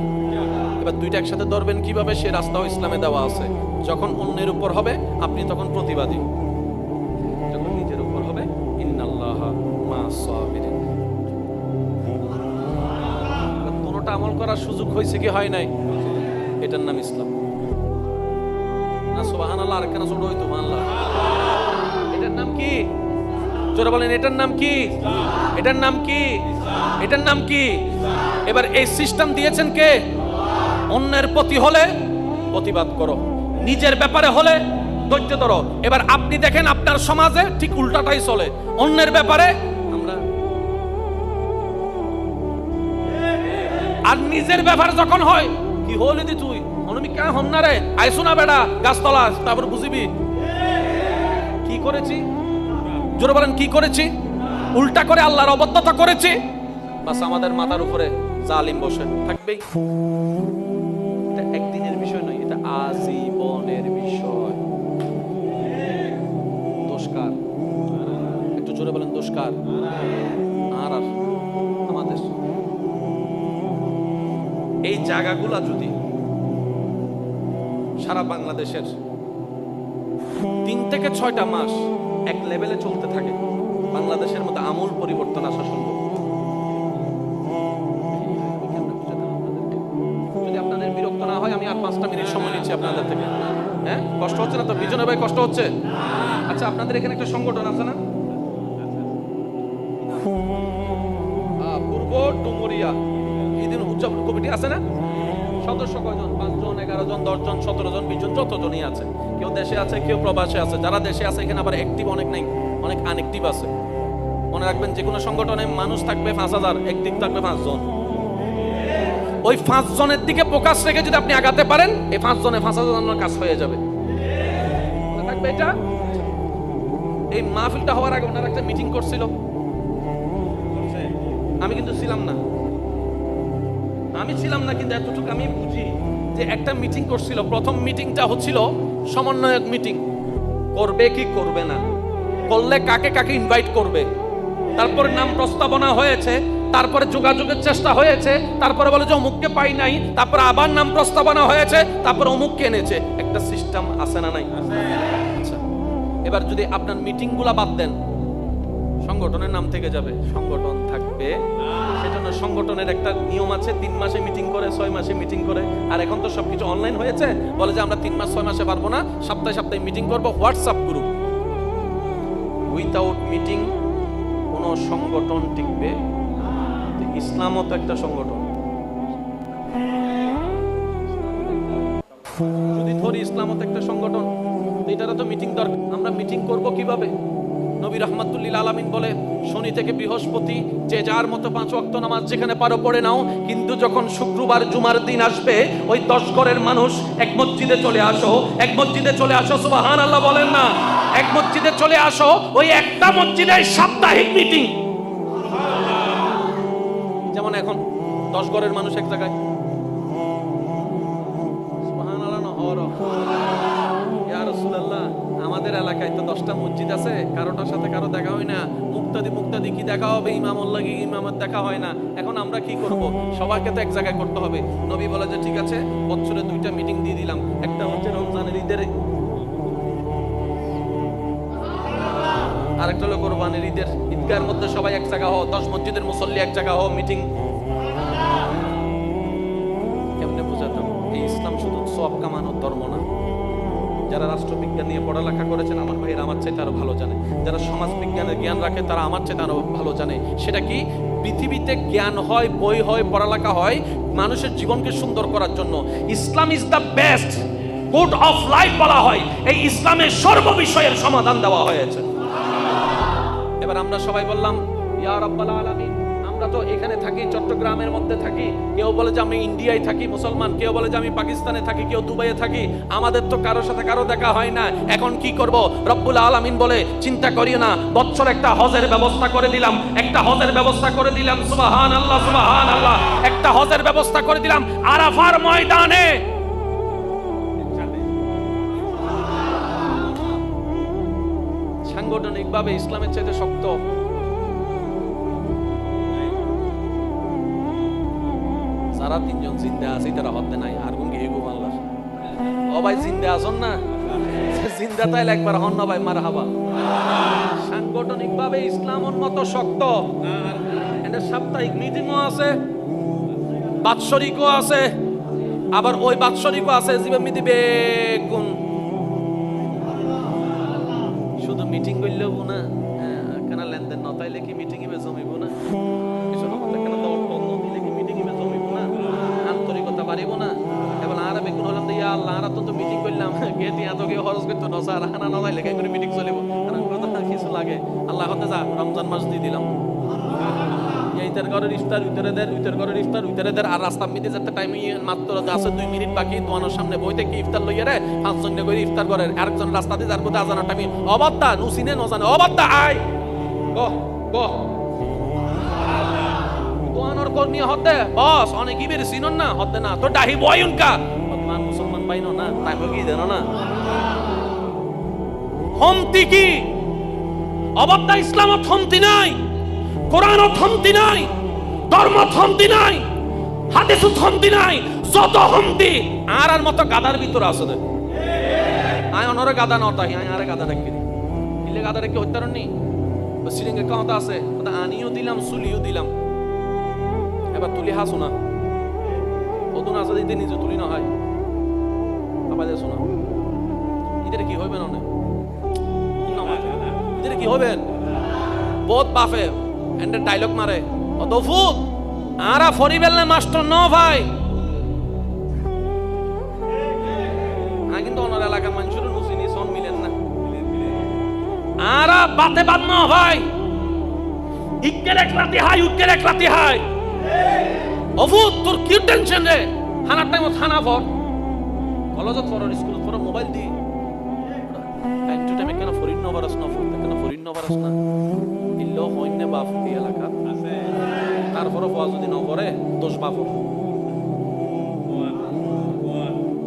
এবার দুইটা একসাথে ধরবেন কিভাবে? সে রাস্তাও ইসলামে দেওয়া আছে। যখন অন্যের উপর হবে আপনি তখন প্রতিবাদী, যখন নিজের উপর হবে ইন্নাল্লাহা মা'আস সাবিরিন। দুটোটা আমল করার সুযোগ হয়েছে কি হয় নাই? এটার নাম ইসলাম না? সুবহানাল্লাহ। আর কেন ছোট হইতো আল্লাহ? এটার নাম কি? জোরে বলেন, এটার নাম কি? এটার নাম কি? এটার নাম কি? এবার এই সিস্টেম দিয়েছেন কে? অন্যের প্রতি হলে প্রতিবাদ করো, নিজের ব্যাপারে হলে ধৈর্য ধরো। এবার আপনি দেখেন আপনার সমাজে ঠিক উল্টাটাই চলে। অন্যের ব্যাপারে আমরা, আর নিজের ব্যাপার যখন হয় কি হলি দি তুই অনুমি কেন হন না রে, আইসো না বেটা গাছতলা, তারপর বুঝিবি কি করেছি। জোরে বলেন কি করেছি? উল্টা করে আল্লাহর অবদ্ধতা করেছি, বাস আমাদের মাথার উপরে জালিম বসে থাকবেই। এটা একদিনের বিষয় নয়, এটা আজীবনের বিষয়। দোষকার, একটু জোরে বলেন দোষকার। আর আমাদের এই জায়গাগুলা যদি সারা বাংলাদেশের 3 থেকে 6টা মাস এক লেভেলে চলতে থাকে, বাংলাদেশের মধ্যে আমূল পরিবর্তন আসা সম্ভব। যদি আপনাদের বিরক্ত না হয় আমি আর 5টা মিনিট সময় নিচ্ছি আপনাদের থেকে। হ্যাঁ, কষ্ট হচ্ছে না তো? বিজনে ভাই কষ্ট হচ্ছে? আচ্ছা, আপনাদের এখানে একটা সংগঠন আছে না, পূর্ব ডুমুরিয়া ঈদ উদযাপন কমিটি আছে না? সদস্য কয়জন? 5 জন, 11 জন, 10 জন, 17 জন, 20 জন, যতজনই আছে। কেউ দেশে আছে, কেউ প্রবাসে আছে। যারা দেশে আছে এখানে আবার অ্যাক্টিভ অনেক নাই, অনেক আনঅ্যাক্টিভ আছে। মনে রাখবেন যে কোনো সংগঠনে মানুষ থাকবে 5000, অ্যাক্টিভ থাকবে 5 জন। ওই 5 জনের দিকে ফোকাস রেখে যদি আপনি আগাতে পারেন, এই 5 জনে 5000 কাজ হয়ে যাবে। মনে থাকবে এটা। এই মাহফিলটা হওয়ার আগে ওনারা একটা মিটিং করছিল, আমি কিন্তু ছিলাম না। কিন্তু এতটুকু আমি বুঝি যে একটা মিটিং করছিল। প্রথম মিটিংটা হচ্ছিল সমন্বয়ক মিটিং, করবে কি করবে না, করলে কাকে কাকে ইনভাইট করবে, তারপরে নাম প্রস্তাবনা হয়েছে, তারপরে যোগাযোগের চেষ্টা হয়েছে, তারপরে বলে যে অমুককে পাই নাই, তারপরে আবার নাম প্রস্তাবনা হয়েছে, তারপরে অমুককে এনেছে। একটা সিস্টেম আছে না নাই? আচ্ছা, এবার যদি আপনার মিটিংগুলা বাদ দেন, সংগঠনের নাম থেকে যাবে, সংগঠন থাকবে। সেজন্য সংগঠনের একটা নিয়ম আছে, 3 মাসে মিটিং করে, 6 মাসে মিটিং করে। আর এখন তো সবকিছু অনলাইন হয়েছে, বলে যে আমরা 3 মাস 6 মাসে পারবো না, সপ্তাহে সপ্তাহে মিটিং করবো। WhatsApp group. উইথাউট মিটিং কোনো সংগঠন টিকবে? ইসলামও তো একটা সংগঠন। যদি ধরি ইসলামও তো একটা সংগঠন, এটারও তো মিটিং দরকার। আমরা মিটিং করব কিভাবে? নবী রাহমাতুল্লিল আলামিন বলে, শনি থেকে বৃহস্পতি যে যার মতো 5 ওয়াক্ত নামাজ যেখানে পারো পড়ে নাও, কিন্তু যখন শুক্রবার জুমার দিন আসবে, ওই 10 ঘরের মানুষ এক মসজিদে চলে আসো, এক মসজিদে চলে আসো। সুবহানাল্লাহ বলেন না? এক মসজিদে চলে আসো, ওই একটা মসজিদে সাপ্তাহিক মিটিং। যেমন এখন 10 ঘরের মানুষ এক জায়গায়, সুবহানাল্লাহ না হর ইয়া রাসূলুল্লাহ, আমাদের এলাকায় তো 10টা মসজিদ আছে, কারোটার সাথে কারো দেখা হয় না। মুক্তাদি কি দেখা হবে, ইমামুল্লাহ কি ইমামত দেখা হয় না। এখন আমরা কি করব? সবাইকে তো এক জায়গায় করতে হবে। নবী বলে যে ঠিক আছে, বছরে 2টা মিটিং দিয়ে দিলাম। একটা হচ্ছে রমজানের ঈদের, আরেকটা হলো কোরবানির ঈদের। ঈদগাহের মধ্যে সবাই এক জায়গা হও, 10 মসজিদের মুসল্লি এক জায়গা হও, মিটিং। কেমনে বোঝাতাম? এই ইসলাম শুধু সওয়াব কামানোর ধর্ম না। যারা রাষ্ট্রবিজ্ঞান নিয়ে পড়ালেখা করেছেন আমার ভাইয়েরা আমার চাইতে আরো ভালো জানে, যারা সমাজ বিজ্ঞানের জ্ঞান রাখে তারা আমার চাইতে আরো ভালো জানে। সেটা কি? পৃথিবীতে জ্ঞান হয়, বই হয়, পড়ালেখা হয় মানুষের জীবনকে সুন্দর করার জন্য। Islam is the best code of life বলা হয়। এই ইসলামের সর্ব বিষয়ের সমাধান দেওয়া হয়েছে। এবার আমরা সবাই বললাম ইয়া রাব্বাল আলামিন, আমরা তো এখানে থাকি, চট্টগ্রামের মধ্যে থাকি। কেউ বলে যে আমি ইন্ডিয়ায় থাকি মুসলমান, কেউ বলে যে আমি পাকিস্তানে থাকি, কেউ দুবাইয়ে থাকি। আমাদের তো কারোর সাথে কারো দেখা হয় না। এখন কি করব? রব্বুল আলামিন বলে চিন্তা করিও না, বছর একটা হজের ব্যবস্থা করে দিলাম, একটা হজের ব্যবস্থা করে দিলাম। সুবহানাল্লাহ সুবহানাল্লাহ। একটা হজের ব্যবস্থা করে দিলাম আরাফার ময়দানে। সাংগঠনিকভাবে ইসলামের চাইতে শক্ত যারা 3 জন জিন্দা আছে তারা হতে নাই। আর কোন গেগু আল্লাহ ও ভাই জিন্দা আছেন না? জিন্দা তাইলে একবার হন না ভাই মারহাবা। সাংগঠনিকভাবে ইসলামের মতো শক্ত। এটা সাপ্তাহিক মিটিংও আছে, বাৎসরিকও আছে, আবার ওই বাৎসরিকও আছে জীবন দিবে কোন শুধু মিটিং করলেও না কেন লেনদেন না তাইলে কি মিটিং এ জমিব না? কিছু না হতে কেন দল টল দিলে কি মিটিং এ জমিব না? আন্তরিকতা বাড়িব না? এবং আর বেগুন হলাম ইয়া আল্লাহ আর তো মিটিং করলাম গেটি এত কি খরচ করতে না স্যার হানা না লেখা করে মিটিং চলিব আর কথা কিছু লাগে আল্লাহ হতে যা রমজান মাস দিয়ে দিলাম এইটার ঘরের ইফতার উইতারে দের উইতার ঘরের ইফতার উইতারে দের। আর রাস্তা মিটে যেতে টাইম মাত্র আছে 2 মিনিট বাকি, দোয়ানোর সামনে বইতে কি ইফতার লইয়া রে 5 জন করে ইফতার করে, আরেকজন রাস্তা দিয়ে যার মধ্যে আজানের টাইম অবাদ্দা নুসিনে নজানে অবাদ্দা আয় গো গো দোয়ানোর করনিয়া হতে বস অনেক ইবের সিনন না হতে না তো ডাহি বয় উনকা মান মুসলমান পাইনো না তাই কি দেন না হমতি কি অবাদ্দা? ইসলামত হমতি নাই, কোরআনও থমতি নাই, ধর্ম থমতি নাই, হাদিসও থমতি নাই, যত হমতি আর মতো গাদার ভিতর আছে দে আয় অনরে গাদা নতাই আয় আরে গাদা রাখি ইলে গাদা রাখি হত্যার নি সিরিঙ্গে কথা আছে কথা আনিও দিলাম সুলিও দিলাম। এবার তুলি হাসু না ওদুন আসা দিতে নিজে তুলি না হয় বাবা দে শোনা ইদের কি হইবে না ইদের কি হইবেন বহুত বাফে এন্ড ডায়লগ মারে অত ফুট আরা ফরিবেললে মাস্টার ন ভাই কিন্তু ওনার এলাকার মানুষের নুসিনি সন মিলেন না আরা বাতে বাদ ন ভাই ইক্কেল এক রাতি হাই অফুত তোর কি টেনশন রে হানার টাইম থানা ফর কলেজত for school for mobile the time time কেন ফরিন নবারস না ফর কেন ফরিন নবারস না ইল্লো হইনে বাপ এই এলাকা আছে তারপরে ফওয়াজ যদি ন করে দোষ বাপর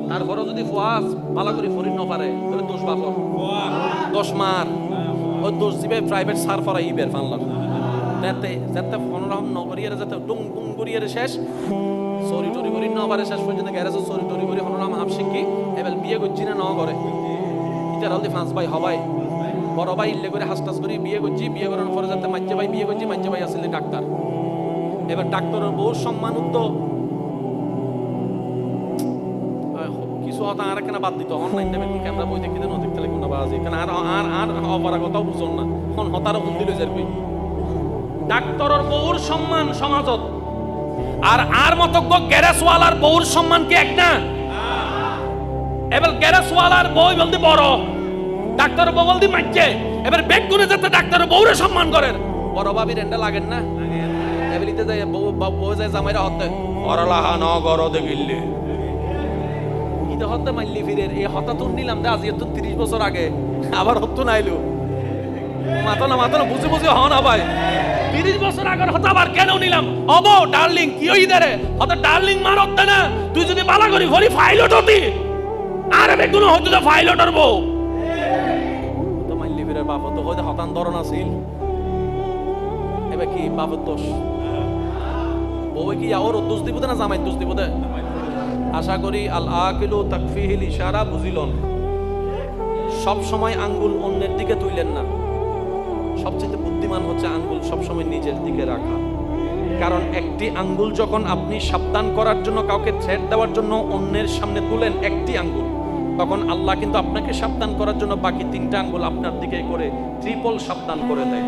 তারপরে যদি ফওয়াজ পালা করে ফরিন ন পারে তাহলে দোষ বাপর দোষ মার ওই দোষ দিবে প্রাইভেট সার্ফার ইবের ফানলাম যাতে যাতে ফোনরহম নগরিয়ারে যাতে ডুং ডুং করিয়ারে শেষ সরি টরি করি নবারে শেষ পর্যন্ত গ্যারেজ সরি টরি করি ফোনরহম হাফ শিখি এবার বিয়ে করছি না ন করে এটা হলদি ফাঁস ভাই হবাই বড় ভাই ইল্লে করে হাসটাস করি বিয়ে করছি বিয়ে করার পরে যাতে মাজ্জা ভাই বিয়ে করছি মাজ্জা ভাই আসলে ডাক্তার এবার ডাক্তারের বহু সম্মান উত্ত কিছু হতা আর কেন বাদ দিত অনলাইন দেবে ক্যামেরা বই দেখতে না দেখতে লাগে না বাজে কেন আর আর আর অপারগতাও বুঝুন না কোন হতারও হুন দিল যারবি ডাক্তারের বহুর সম্মান সমাজত আর মতজ্ঞ গ্যারেজওয়ালার বহুর সম্মান কি এক না এবার গ্যারেজওয়ালার বই বলতে বড় ডাক্তার বউ বলতে মাইছে এবার বেগ করে যাতে ডাক্তারের বউরে সম্মান করেন বড় ভাবির এন্ডা লাগেন না এবিলিতে যায় বউ যায় জামাইরা হতে অরলাহা ন গরদে গিল্লি ইতে হতে মাইলি ফিরের এই হতা তুন নিলাম দে আজ তো 30 বছর আগে আবার হতো নাইলো মাথা না বুঝে বুঝে হন ভাই 30 বছর আগের হতা আবার কেন নিলাম অবো ডার্লিং কি হই দেরে হতা ডার্লিং মারত না তুই যদি বালা করি ফরি ফাইলট হতি আর বেগুনো হতো তো ফাইলটর বউ তো মাইলি ফিরের বাপ তো হইতে হতান ধরন আছিল এবার কি বাপের দোষ বউ কি ওর দোষ দিব না জামাই দোষ দিব দে আশা করি আল আকিলু তাকফিহিল ইশারা বুঝিলন সব সময় আঙ্গুল অন্যের দিকে তুইলেন না সবচেয়ে বুদ্ধিমান হচ্ছে আঙ্গুল সব সময় নিজের দিকে রাখা কারণ একটি আঙ্গুল যখন আপনি সাবধান করার জন্য কাউকে থ্রেট দেওয়ার জন্য অন্যের সামনে তুলেন একটি আঙ্গুল তখন আল্লাহ কিন্তু আপনাকে সাবধান করার জন্য বাকি 3টা আঙ্গুল আপনার দিকে করে ট্রিপল সাবধান করে দেয়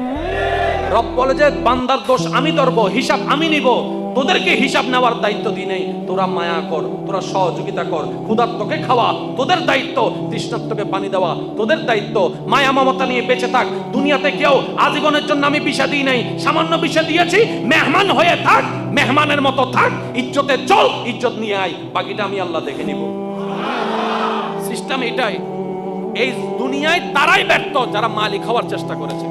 রব বলে যে বান্দার দোষ আমি ধরবো হিসাব আমি নিব তোদেরকে হিসাব নেওয়ার দায়িত্ব দিই নেই তোরা মায়া কর তোরা সহযোগিতা কর ক্ষুধার্তকে খাওয়া তোদের দায়িত্ব তৃষ্ণার্তকে পানি দেওয়া তোদের দায়িত্ব মায়া মমতা নিয়ে বেঁচে থাক দুনিয়াতে কেউ আজীবনের জন্য আমি বিষা দিই নাই সামান্য বিষা দিয়েছি মেহমান হয়ে থাক মেহমানের মতো থাক ইজ্জতে চল ইজ্জত নিয়ে আয় বাকিটা আমি আল্লাহ দেখে নিব সিস্টেম এটাই এই দুনিয়ায় তারাই ব্যর্থ যারা মালিক হওয়ার চেষ্টা করেছে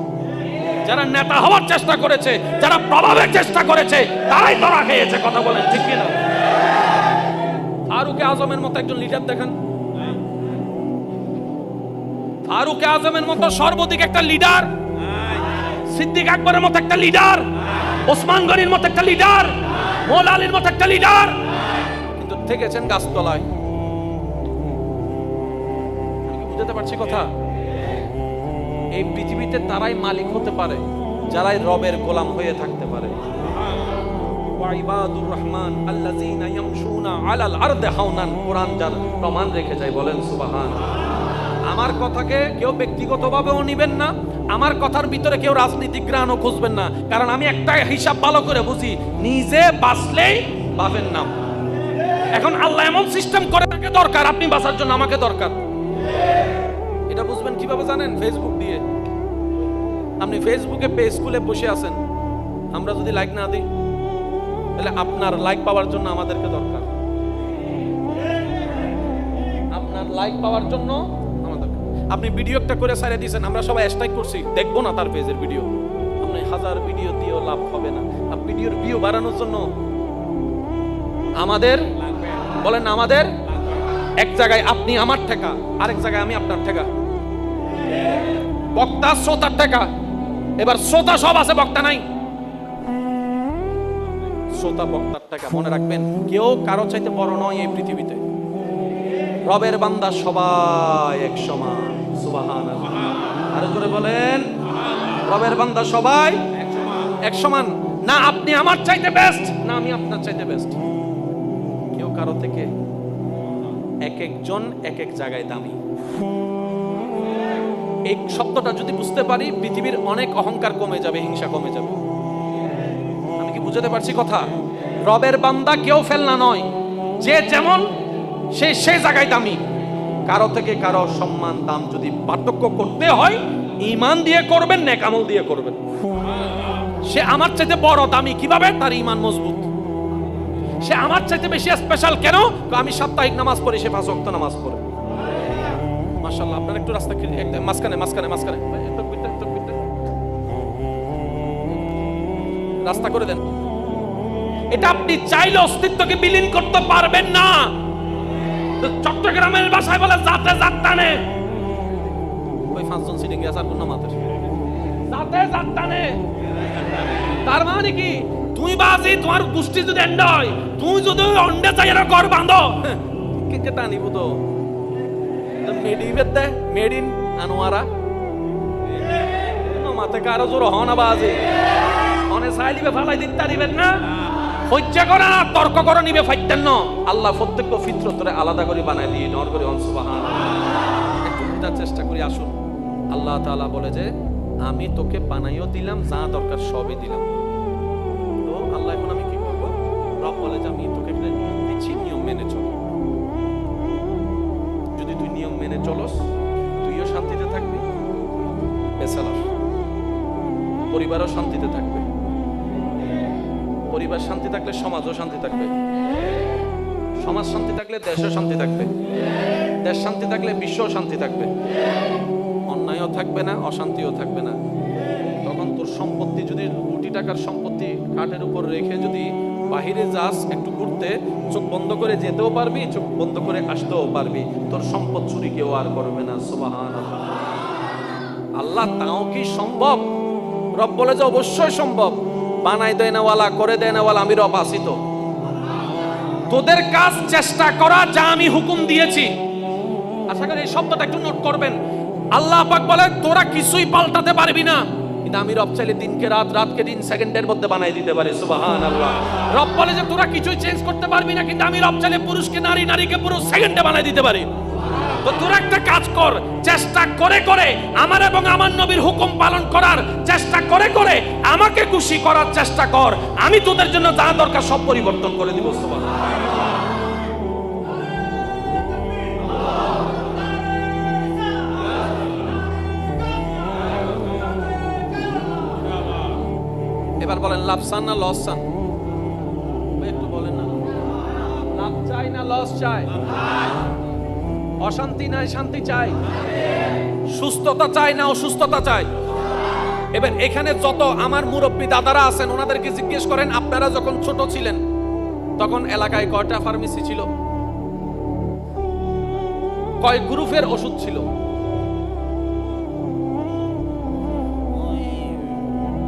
যারা নেতা হওয়ার চেষ্টা করেছে যারা প্রভাবের চেষ্টা করেছে তারাই ধরা খেয়েছে কথা বলেন ঠিক কিনা ফারুক আজমের মতো একজন লিডার দেখেন ফারুক আজমের মতো সর্বাধিক একটা লিডার সিদ্দিক আকবরের মতো একটা লিডার ওসমান গনির মতো একটা লিডার মৌলা আলীর মতো একটা লিডার কিন্তু থেকেছেন গাছতলায় বুঝতে পারছি কথা এই পৃথিবীতে তারাই মালিক হতে পারে যারাই রবের গোলাম হয়ে থাকতে পারে ওয়াইবাদুর রহমান আল্লাযীনা ইয়ামশুনা আলাল আরদি হাওনান কোরআন যার প্রমাণ রেখে যায় বলেন সুবহান আমার কথাকে কেউ ব্যক্তিগতভাবেও নেবেন না আমার কথার ভিতরে কেউ রাজনীতিক গ্রাণও খুঁজবেন না কারণ আমি একটা হিসাব ভালো করে বুঝি নিজে বাঁচলেই বাপের নাম এখন আল্লাহ এমন সিস্টেম করে তাকে দরকার আপনি বাঁচার জন্য আমাকে দরকার এটা বুঝবেন কিভাবে জানেন ফেসবুক দিয়ে আপনি ফেসবুকে পেজ খুলে বসে আছেন আমরা যদি লাইক না দিই তাহলে আপনার লাইক পাওয়ার জন্য আমাদেরকে দরকার আপনার লাইক পাওয়ার জন্য আমাদের আপনি ভিডিও একটা করে ছাড়িয়ে দিয়েছেন আমরা সবাই স্ট্রাইক করছি দেখবো না তার পেজের ভিডিও আপনি 1000 ভিডিও দিয়েও লাভ হবে না আর ভিডিওর ভিউ বাড়ানোর জন্য আমাদের বলেন আমাদের এক জায়গায় আপনি আমার টাকা আরেক জায়গায় আমি আপনার টাকা বক্তা শ্রোতার টাকা এবার শ্রোতা সব আছে বক্তা নাই শ্রোতা বক্তার টাকা মনে রাখবেন কেউ কারো চাইতে বড় নয় এই পৃথিবীতে রবের বান্দা সবাই এক সমান সুবহানাল্লাহ আরো জোরে বলেন রবের বান্দা সবাই এক সমান না আপনি আমার চাইতে বেস্ট না আমি আপনার চাইতে বেস্ট কেউ কারো থেকে এক একজন এক এক জায়গায় দামি এই শব্দটা যদি বুঝতে পারি পৃথিবীর অনেক অহংকার কমে যাবে হিংসা কমে যাবে আমি কি বুঝাতে পারছি কথা রবের বান্দা কেউ ফেলনা নয় যে যেমন সে সেই জায়গায় দামি কারো থেকে কারো সম্মান দাম যদি পার্থক্য করতে হয় ঈমান দিয়ে করবেন নেক আমল দিয়ে করবেন সে আমার চাইতে বড় দামি কিভাবে তার ঈমান মজবুত সে আমার চাইতে বেশি স্পেশাল কেন আমি সাপ্তাহিক নামাজ পড়ি সে 5 ওয়াক্ত নামাজ পড়ে মাশাআল্লাহ আপনারা একটু রাস্তা একদম মাঝখানে রাস্তা করে দেন এটা আপনি চাইলে অস্তিত্বকে বিলীন করতে পারবেন না চট্টগ্রামের ভাষায় বলে জাতে জাত টানে ওই 5 জন সিটিং গেছে আর কোন নামাজ পথে যার টানে। তার মানে কি তুই বাজি তোমার গোষ্ঠী যদি এন্ড হয়, তুই যদি অন্ডে চাই এরা ঘর বাঁধো কে টানিব তো মেডিবেদ দে মেড ইন আনোয়ারা মাথা কারো জোর হন বাজি অনে চাইলিবে ফালাই দিতে দিবেন না, হজ্জা করে না তর্ক করে নিবে ফাইতেন না। আল্লাহ প্রত্যেক ফিতরতরে আলাদা করে বানাই দিয়ে নর করে সুবহানাল্লাহ। একটু বুঝার চেষ্টা করি আসুন। আল্লাহ তাআলা বলে যে আমি তোকে বানাইও দিলাম, যা দরকার সবই দিলাম। তো আল্লাহ এখন আমি কি করব? রব বলে যে আমি তোকে একটা নিয়ম দিচ্ছি, নিয়ম মেনে চল। যদি তুই নিয়ম মেনে চলস তুইও শান্তিতে থাকবি, বেসালাস পরিবারও শান্তিতে থাকবে। পরিবার শান্তি থাকলে সমাজও শান্তি থাকবে, সমাজ শান্তি থাকলে দেশও শান্তি থাকবে, দেশ শান্তি থাকলে বিশ্বও শান্তি থাকবে। অন্যায়ও থাকবে না, অশান্তিও থাকবে না। তখন তোর সম্পত্তি যদি কোটি টাকার সম্পত্তি কাঠের উপর রেখে যদি বাহিরে যাস একটু ঘুরতে, চোখ বন্ধ করে যেতেও পারবি, চোখ বন্ধ করে আসতেও পারবি, তোর সম্পদ চুরি কেউ আর করবে না। সুবহানাল্লাহ। আল্লাহ তাও কি সম্ভব? রব বলে যে অবশ্যই সম্ভব। বানাই দেয় নাওয়ালা, করে দেয় নাওয়ালা, আমি রব আছি। তো তোদের কাজ চেষ্টা করা, যা আমি হুকুম দিয়েছি। আশা করি এই শব্দটা একটু নোট করবেন। আল্লাহ পাক বলে তোরা কিছুই পাল্টাতে পারবি না, কিন্তু আমি রব চাইলে দিনকে রাত, রাতকে দিন সেকেন্ডের মধ্যে বানাই দিতে পারি। সুবহানাল্লাহ। রব বলে যে তোরা কিছুই চেঞ্জ করতে পারবি না, কিন্তু আমি রব চাইলে পুরুষকে নারী, নারীকে পুরুষ সেকেন্ডে বানাই দিতে পারি। তো তোরা একটা কাজ কর, চেষ্টা করে করে আমার এবং আমার নবীর হুকুম পালন করার চেষ্টা করে করে আমাকে খুশি করার চেষ্টা কর। আমি তোদের জন্য যা দরকার সব পরিবর্তন করে দিব। সুবহানাল্লাহ। এবার বলেন লাভ চান না লস চান? একটু বলেন না, লাভ চাই না লস চাই? অশান্তি নাই শান্তি চাই? সুস্থতা চাই না অসুস্থতা চাই? এবার এখানে যত আমার মুরব্বী দাদারা আছেন ওনাদেরকে জিজ্ঞেস করেন, আপনারা যখন ছোট ছিলেন তখন এলাকায় কয়টা ফার্মেসি ছিল? কয় গ্রুপের ওষুধ ছিল?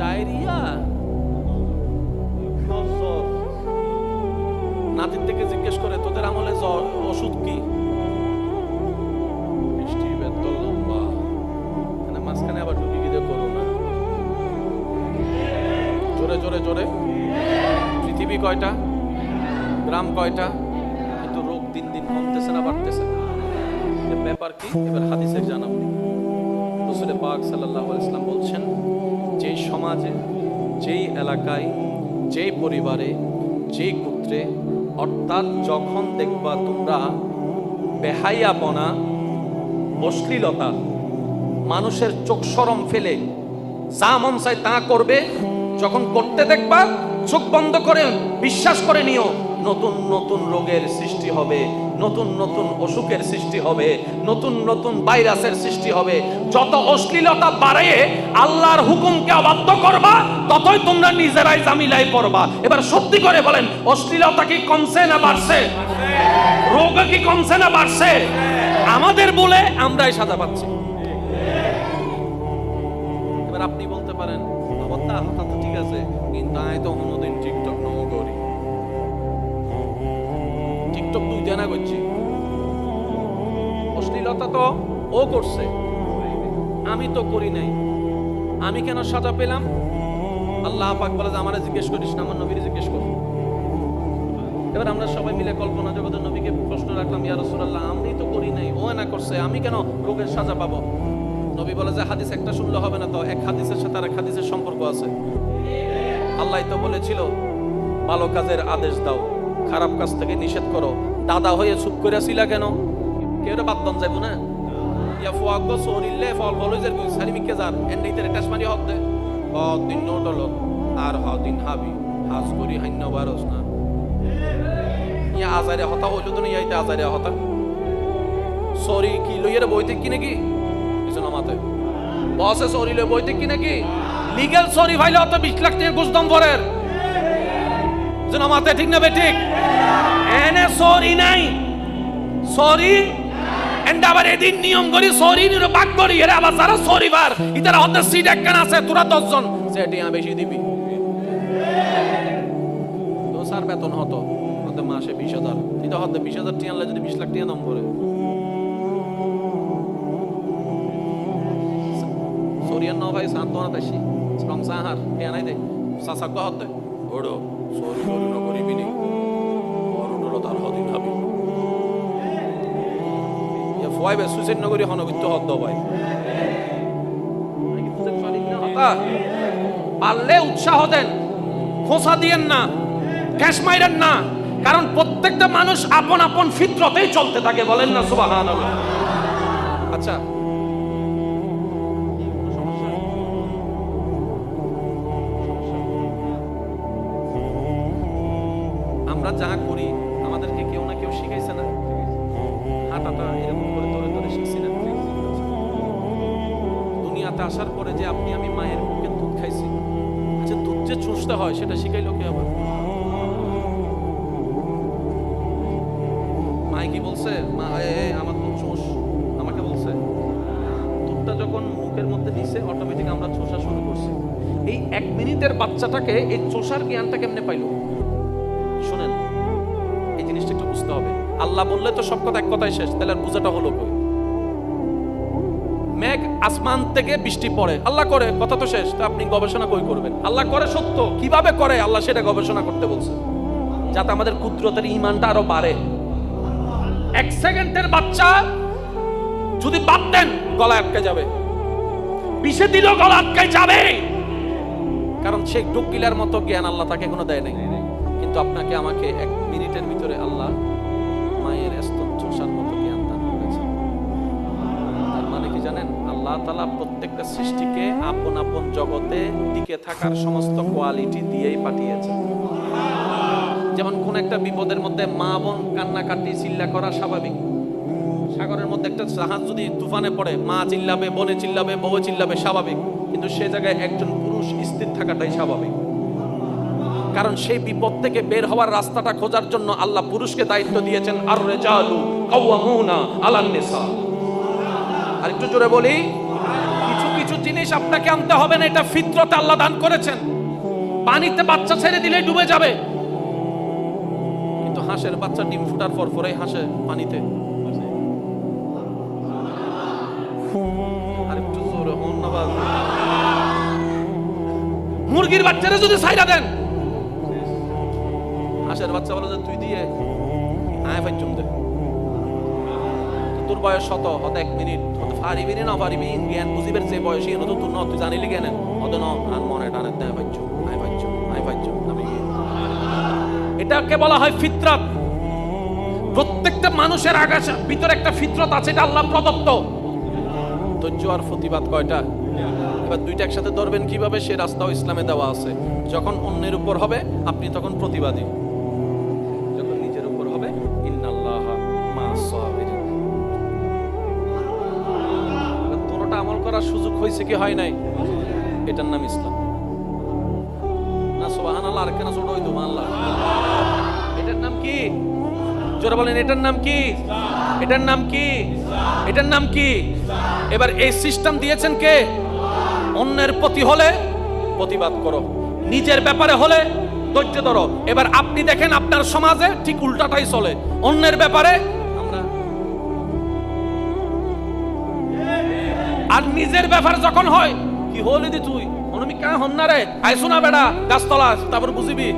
ডায়রিয়া, নাতির থেকে জিজ্ঞেস করে তোদের আমলে ওষুধ কি? মাঝখানে আবার ঢুকি গিয়ে করোনা। জোরে জোরে জোরে। পৃথিবী কয়টা, গ্রাম কয়টা, কিন্তু রোগ দিন দিন কমতেছে না বাড়তেছে। ব্যাপার কি? এবার হাদিসের জানাবো। রাসূল পাক সাল্লাল্লাহু আলাইহি ওয়াসাল্লাম বলছেন, যেই সমাজে, যেই এলাকায়, যেই পরিবারে, যেই গোত্রে, অর্থাৎ যখন দেখবা তোমরা বেহায়াপনা, অশ্লীলতা, মানুষের চোখ শরম ফেলে যা মন চায় তা করবে, যখন করতে দেখবা চোখ বন্ধ করে বিশ্বাস করে নিও নতুন নতুন রোগের সৃষ্টি হবে, নতুন নতুন অসুখের সৃষ্টি হবে, নতুন নতুন ভাইরাসের সৃষ্টি হবে। যত অশ্লীলতা বাড়িয়ে আল্লাহর হুকুমকে অবাধ্য করবা ততই তোমরা নিজেরাই জামিলায় পড়বা। এবার সত্যি করে বলেন, অশ্লীলতা কি কমছে না বাড়ছে? রোগ কি কমছে না বাড়ছে? আমাদের বলে আমরাই সাজা পাচ্ছি। এবার আপনি বলতে পারেন আমার তা হাতা তো ঠিক আছে, কিন্তু আমি তো কোনোদিন টিকটক নও করি। টিকটক 2 দিন করছি, অশ্লীলতা তো ও করছে, আমি তো করি নাই। আমি কেন সাজা পেলাম? আল্লাহ পাক বলে যে আমারে জিজ্ঞেস করিস না, আমার নবীরে জিজ্ঞেস কর। এবার আমরা সবাই মিলে কল্পনা জগতের নবীকে প্রশ্ন রাখলাম, ইয়া রাসূলুল্লাহ আমি তো করি নাই, ও না করছে, আমি কেন রোগের সাজা পাবো? নবী বলে যে হাদিস একটা শুনলে হবে না, তো এক হাদিসের সাথে আরেক হাদিসের সম্পর্ক আছে। আল্লাহ তো বলেছিল ভালো কাজের আদেশ দাও, খারাপ কাজ থেকে নিষেধ করো। দাদা হয়ে চুপ করে ছিলা কেন? কেউ বাদন যাইব না? ইয়া ফুয়াগ সরিলে ফল ফলইজের কই সারিমিকে যার এন্ডিতে টাসমারি হদ্দে ও দিন নোটল আর হ দিন হাবি হাজ করি হান্য বারস না। ইয়া আজারে হতা হইলো তো ইয়াইতে আজারে হতা সরি কি লইয়ের বইতে কি নাকি কিছু না মাথায় বসে সরি লই বইতে কি নাকি লিগ্যাল সরি ভাইলে অত 20 লাখ টাকা ঘুষ দম পরের যেন মাথায় ঠিক না বে ঠিক এনে সরি নাই সরি এন্ড আবার এদিন নিয়ম করি সরি নিরো বাক করি এরা আবার যারা সরিবার ইতারা হতে সিট একখান আছে তোরা 10 জন সেটিয়া বেশি দিবি তো স্যার বেতন হতো হতে মাসে 20,000 এটা হতে 20,000 টিয়া আনলে যদি 20 লাখ টিয়া দাম করে সরিয়ান ন ভাই সান্তনা তাসি স্ট্রং সাহার টিয়া নাই দে সাসাক হতে ওড়ো সরি বলুন করিবি নি ওড়ো তার হদিন হবে ইয়া ফুয়াইবে সুইসাইড নগরী হনবিত্ত হদ্দ ভাই পারলে উৎসাহ দেন খোসা দিয়েন না ক্যাশ মাইরেন না কারণ প্রত্যেকটা মানুষ আপন আপন ফিতরতেই চলতে থাকে বলেন না সুবহানাল্লাহ আচ্ছা আমরা যা করি আমাদেরকে কেউ না কেউ শিখাইছে না হাঁটাটা এরকম করে ধরে ধরে শিখছি না দুনিয়াতে আসার পরে যে আপনি আমি মায়ের বুকে দুধ খাইছি আচ্ছা দুধ যে চুষতে হয় সেটা শিখাইলো কে আবার মায়ে কি বলছে মা আমার দুধ চুষ আমাকে বলছে দুধটা যখন মুখের মধ্যে দিছে অটোমেটিক আমরা চোষা শুরু করছি এই 1 মিনিটের বাচ্চাটাকে এই চোষার জ্ঞানটা কেমনে পাইলো শুনেন এই জিনিসটা একটু বুঝতে হবে আল্লাহ বললে তো সব কথা এক কথাই শেষ তাহলে আর বুঝাটা হলো কই মেঘ আসমান থেকে বৃষ্টি পড়ে আল্লাহ করে কথা তো শেষ তা আপনি গবেষণা কই করবেন আল্লাহ করে সত্য কিভাবে করে আল্লাহ সেটা গবেষণা করতে বলছে যাতে আমাদের কুদরতের ঈমানটা আরো বাড়ে 1 সেকেন্ডের বাচ্চা যদি বাদ দেন গলা আটকে যাবে বিষে দিলেও গলা আটকে যাবে কারণ সে ডুকিলার মতো জ্ঞান আল্লাহ তাকে কোনো দেয় নাই কিন্তু আপনাকে আমাকে 1 মিনিটের ভিতরে আল্লাহ মায়ের স্তন চোষার মতো জ্ঞান দান করেছে তার মানে কি জানেন আল্লাহ তাআলা প্রত্যেকটা সৃষ্টিকে আপন আপন জগতে টিকে থাকার সমস্ত কোয়ালিটি দিয়েই পাঠিয়েছে যেমন কোন একটা বিপদের মধ্যে মা বোন কান্নাকাটি চিল্লা করা স্বাভাবিক সাগরের মধ্যে একটা জাহাজ যদি তুফানে পড়ে মা চিল্লাবে বোনে চিল্লাবে বউ চিল্লাবে স্বাভাবিক কিন্তু সে জায়গায় একজন পুরুষ স্থির থাকাটাই স্বাভাবিক কারণ সেই বিপদ থেকে বের হওয়ার রাস্তাটা খোঁজার জন্য আল্লাহ পুরুষকে দায়িত্ব দিয়েছেন আর রিজালু কাওয়ামুনা আলান নিসা আর একটু জোরে বলি কিছু কিছু জিনিস আপনাকে আনতে হবে না এটা ফিতরতে আল্লাহ দান করেছেন পানিতে বাচ্চা ছেড়ে দিলে ডুবে যাবে কিন্তু হাঁসের বাচ্চা ডিম ফুটার পর পরেই হাসে পানিতে আর একটু জোরে ধন্যবাদ মুরগির বাচ্চারা যদি ছাইরা দেন হাঁসের বাচ্চা বলে যে তুই দিয়ে আয় ফাইজুম দে তোর বয়স শত হত 1 মিনিট হত পারিবি না পারিবি জ্ঞান বুঝিবের যে বয়সী হতো তুই না তুই জানিলি কেন হত না আর মনে টানে দেয় ফাইজুম আয় ফাইজুম আমি এটাকে বলা হয় ফিতরত প্রত্যেকটা মানুষের আগাছা ভিতরে একটা ফিতরত আছে এটা আল্লাহ প্রদত্ত ধৈর্য আর প্রতিবাদ কয়টা এবার দুইটা একসাথে ধরবেন কিভাবে সে রাস্তাও ইসলামে দেওয়া আছে যখন অন্যের উপর হবে আপনি তখন প্রতিবাদী যখন নিজের উপর হবে ইন্নাল্লাহা মা'আস সাবিরিন তোরটা আমল করার সুযোগ হয়েছে কি হয় নাই এটার নাম ইসলাম না সুবহানাল্লাহ আর কেন ছোট হইতো আল্লাহ এটার নাম কি জোরে বলেন এটার নাম কি এটার নাম কি এটার নাম কি এবার এই সিস্টেম দিয়েছেন কে অন্যের প্রতি হলে প্রতিবাদ করো নিজের ব্যাপারে হলে ধৈর্য ধরো এবার আপনি দেখেন আপনার সমাজে ঠিক উল্টাটাই চলে অন্যের ব্যাপারে আমরা আর নিজের ব্যাপার যখন হয় কি হলি দি তুই অনুমি কা হন না রে আইসো না বেটা গাছতলা তারপর বুঝিবি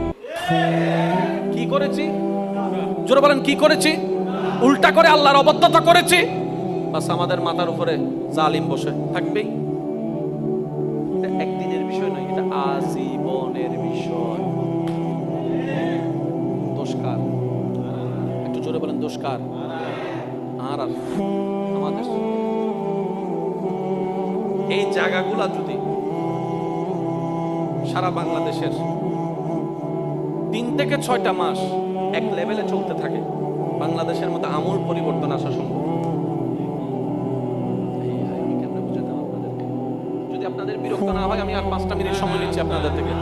কি করেছি জোরে বলেন কি করেছি উল্টা করে আল্লাহর অবদ্ধতা করেছি বাস আমাদের মাথার উপরে জালিম বসে থাকবেই এটা একদিনের বিষয় নয় এটা আজীবনের বিষয় দোষকার একটু জোরে বলেন দোষকার আর আমাদের এই জায়গাগুলা যদি সারা বাংলাদেশের 3 থেকে 6টা মাস এক লেভেলে চলতে থাকে বাংলাদেশের মধ্যে আমূল পরিবর্তন আসা সম্ভব যদি আপনাদের বিরক্ত না হয় আমি আর 5টা মিনিট সময় নিচ্ছি আপনাদের থেকে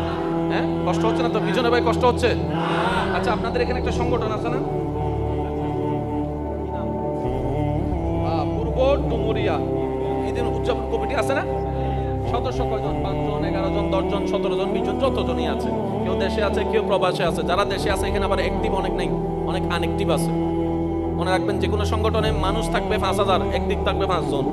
হ্যাঁ কষ্ট হচ্ছে না তো বিজনে ভাই কষ্ট হচ্ছে আচ্ছা আপনাদের এখানে একটা সংগঠন আছে না ডুমুরিয়া ঈদের উদযাপন কমিটি আছে না, সদস্য কয়জন? 5 জন, 11 জন, 10 জন, 17 জন, 20 জন, যতজনই আছে। কেউ দেশে আছে, কেউ প্রবাসে আছে। যারা দেশে আছে এখানে আবার অ্যাক্টিভ অনেক নেই, অনেক আনঅ্যাক্টিভ আছে। মনে রাখবেন, যে কোনো সংগঠনে মানুষ থাকবে 5000, একদিক থাকবে 5 জন।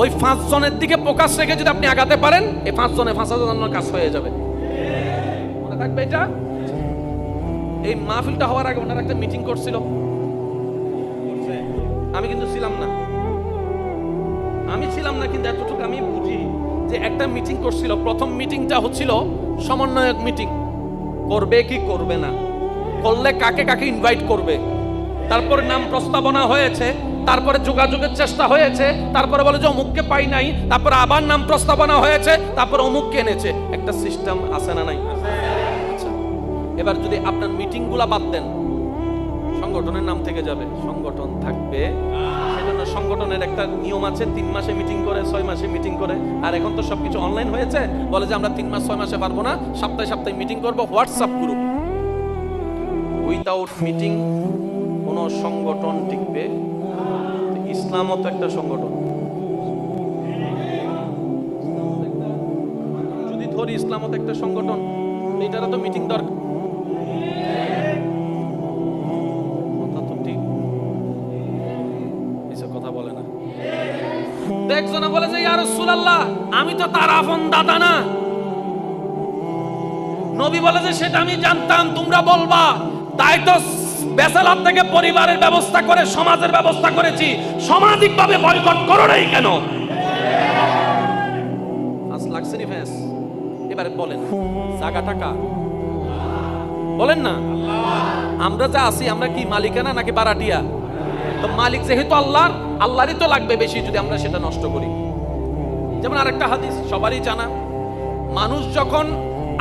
ওই 5 জনের দিকে ফোকাস রেখে যদি আপনি আগাতে পারেন, এই 5 জনে 5000 কাজ হয়ে যাবে। মনে থাকবে এটা। এই মাহফিলটা হওয়ার আগে ওনারা একটা মিটিং করছিল, আমি কিন্তু ছিলাম না। কিন্তু এতটুকু আমি বুঝি যে একটা মিটিং করছিল। প্রথম মিটিংটা হচ্ছিল সমন্বয়ক মিটিং, করবে কি করবে না, করলে কাকে কাকে ইনভাইট করবে। তারপরে নাম প্রস্তাবনা হয়েছে, তারপরে যোগাযোগের চেষ্টা হয়েছে, তারপরে বলে যে অমুককে পাই নাই, তারপরে আবার নাম প্রস্তাবনা হয়েছে, তারপরে অমুককে এনেছে। একটা সিস্টেম আছে না নাই? আচ্ছা, এবার যদি আপনার মিটিংগুলা বাদ দেন, সংগঠনের নাম থেকে যাবে, সংগঠন থাকবে। সেজন্য সংগঠনের একটা নিয়ম আছে, 3 মাসে মিটিং করে, 6 মাসে মিটিং করে। আর এখন তো সবকিছু অনলাইন হয়েছে, বলে যে আমরা 3 মাস 6 মাসে পারবো না, সপ্তাহে সপ্তাহে মিটিং করবো। WhatsApp group. উইদাউট মিটিং কোন সংগঠন টিকবে? ইসলামও তো একটা সংগঠন। যদি ধরি ইসলামও তো একটা সংগঠন, এটারও তো মিটিং দরকার। কথা বলে না। একজনে বলে যে ইয়া রাসূলুল্লাহ, আমি তো তার আপন দাদা না। নবী বলে যে সেটা আমি জানতাম, তোমরা বলবা, তাই তো বেসালাত থেকে পরিবারের ব্যবস্থা করে সমাজের ব্যবস্থা করেছি। সামাজিকভাবে বয়কট করো নাই কেন? আজ লাগছে নি ফেস। এবারে বলেন, জায়গা টাকা বলেন না। আমরা যা আছি, আমরা কি মালিকানা নাকি বারাটিয়া? তো মালিক যেহেতু আল্লাহর, আল্লাহরই তো লাগবে বেশি যদি আমরা সেটা নষ্ট করি। যেমন আরেকটা হাদিস সবারই জানা, মানুষ যখন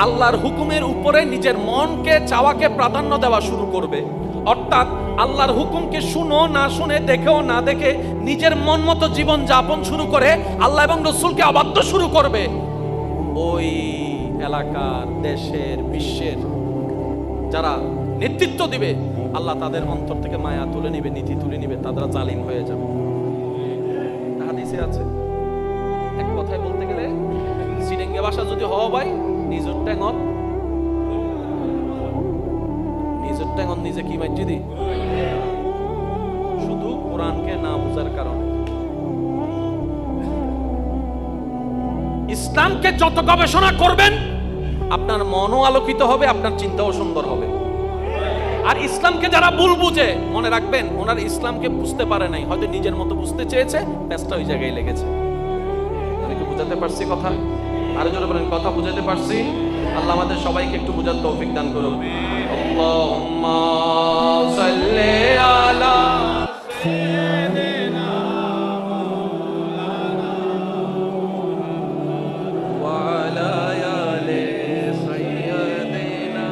আল্লাহর হুকুমের উপরে নিজের মনকে চাওয়াকে প্রাধান্য দেওয়া শুরু করবে, অর্থাৎ আল্লাহর হুকুমকে শুনো না শুনে, দেখেও না দেখে নিজের মন মতো জীবন যাপন শুরু করে, আল্লাহ এবং রাসূলকে অবাধ্য শুরু করবে, ওই এলাকার, দেশের, বিশ্বের যারা নেতৃত্ব দিবে, আল্লাহ তাদের অন্তর থেকে মায়া তুলে নিবে, নীতি তুলে নিবে, তারা জালিম হয়ে যাবে। হাদিসে আছে। এক কথায় বলতে গেলে, সিডেঙ্গে ভাষা যদি হওয়া ভাই, নিজের ট্যাঙত নিজে কি মাইজি দি, শুধু কোরআনকে না বুঝার কারণে। ইসলামকে যত গবেষণা করবেন, আপনার মনও আলোকিত হবে, আপনার চিন্তাও সুন্দর হবে। আর ইসলামকে যারা ভুল বুঝে, মনে রাখবেন, ওনার ইসলামকে বুঝতে পারে নাই, হয়তো নিজের মতো বুঝতে চেয়েছে, ব্যস্ত ওই জায়গায় লেগেছে। আমি কি বুঝাতে পারছি কথা? আরো জোরে বলেন, কথা বুঝাতে পারছি? আল্লাহ আমাদের সবাইকে একটু বুঝার তৌফিক দান করুন। আল্লাহুম্মা সাল্লি আলা সাইয়্যিদিনা ওয়া আলা আলি সাইয়্যিদিনা।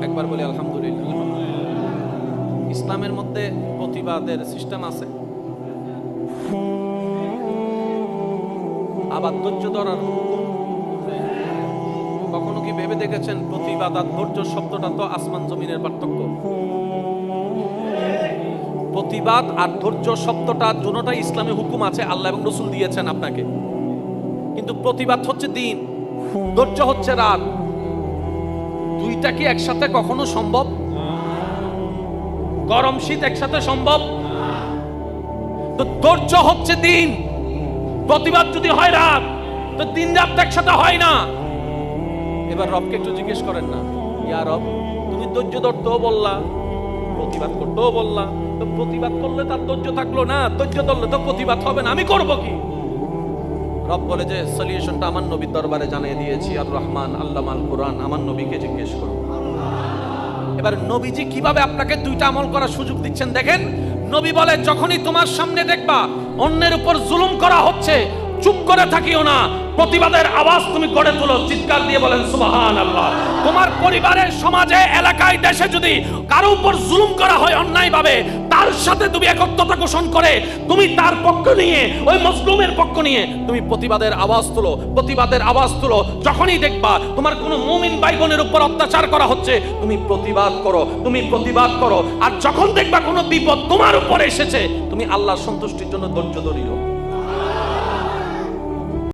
একবার বলি আলহামদুলিল্লাহ। ইসলামের মধ্যে প্রতিবাদের সিস্টেম আছে, আবার ধৈর্য ধরার হুকুম। কখনো কি ভেবে দেখেছেন, প্রতিবাদ আর ধৈর্য শব্দটা তো আসমান জমিনের পার্থক্য। প্রতিবাদ আর ধৈর্য শব্দটা দুটোটাই ইসলামে হুকুম আছে, আল্লাহ এবং রাসূল দিয়েছেন আপনাকে। কিন্তু প্রতিবাদ হচ্ছে দিন, ধৈর্য হচ্ছে রাত। দুইটা কি একসাথে কখনো সম্ভব? গরম শীত একসাথে সম্ভব? তো ধৈর্য হচ্ছে দিন, প্রতিবাদ যদি হয় রাত, তো দিন রাত একসাথে হয় না। এবার রবকে একটু জিজ্ঞেস করেন না, ইয়া রব, তুমি ধৈর্য ধরতেও বললা, প্রতিবাদ করতেও বললা, তো প্রতিবাদ করলে তার ধৈর্য থাকলো না, ধৈর্য ধরলে তো প্রতিবাদ হবে না, আমি করব কি? রব বলে যে সলিউশনটা আমার নবীর দরবারে জানিয়ে দিয়েছি, আর রহমান আল্লামাল কুরআন, আমার নবীকে জিজ্ঞেস করো। এবার নবীজি কিভাবে আপনাকে দুইটা আমল করার সুযোগ দিচ্ছেন দেখেন। নবী বলে, যখনই তোমার সামনে দেখবা অন্যের উপর জুলুম করা হচ্ছে, চুপ করে থাকিও না, প্রতিবাদের আওয়াজ তুমি গড়ে তোলো, চিৎকার দিয়ে বলেন সুবহানাল্লাহ। তোমার পরিবারের, সমাজে, এলাকায়, দেশে যদি কারো উপর জুলুম করা হয় অন্যায়ভাবে, তার সাথে তুমি একত্রতা পোষণ করে তুমি তার পক্ষ নিয়ে, ওই মজলুমের পক্ষ নিয়ে তুমি প্রতিবাদের আওয়াজ তুলো, প্রতিবাদের আওয়াজ তুলো। যখনই দেখবা তোমার কোনো মুমিন ভাই বোনের উপর অত্যাচার করা হচ্ছে, তুমি প্রতিবাদ করো, তুমি প্রতিবাদ করো। আর যখন দেখবা কোনো বিপদ তোমার উপর এসেছে, তুমি আল্লাহর সন্তুষ্টির জন্য ধৈর্য ধরিও।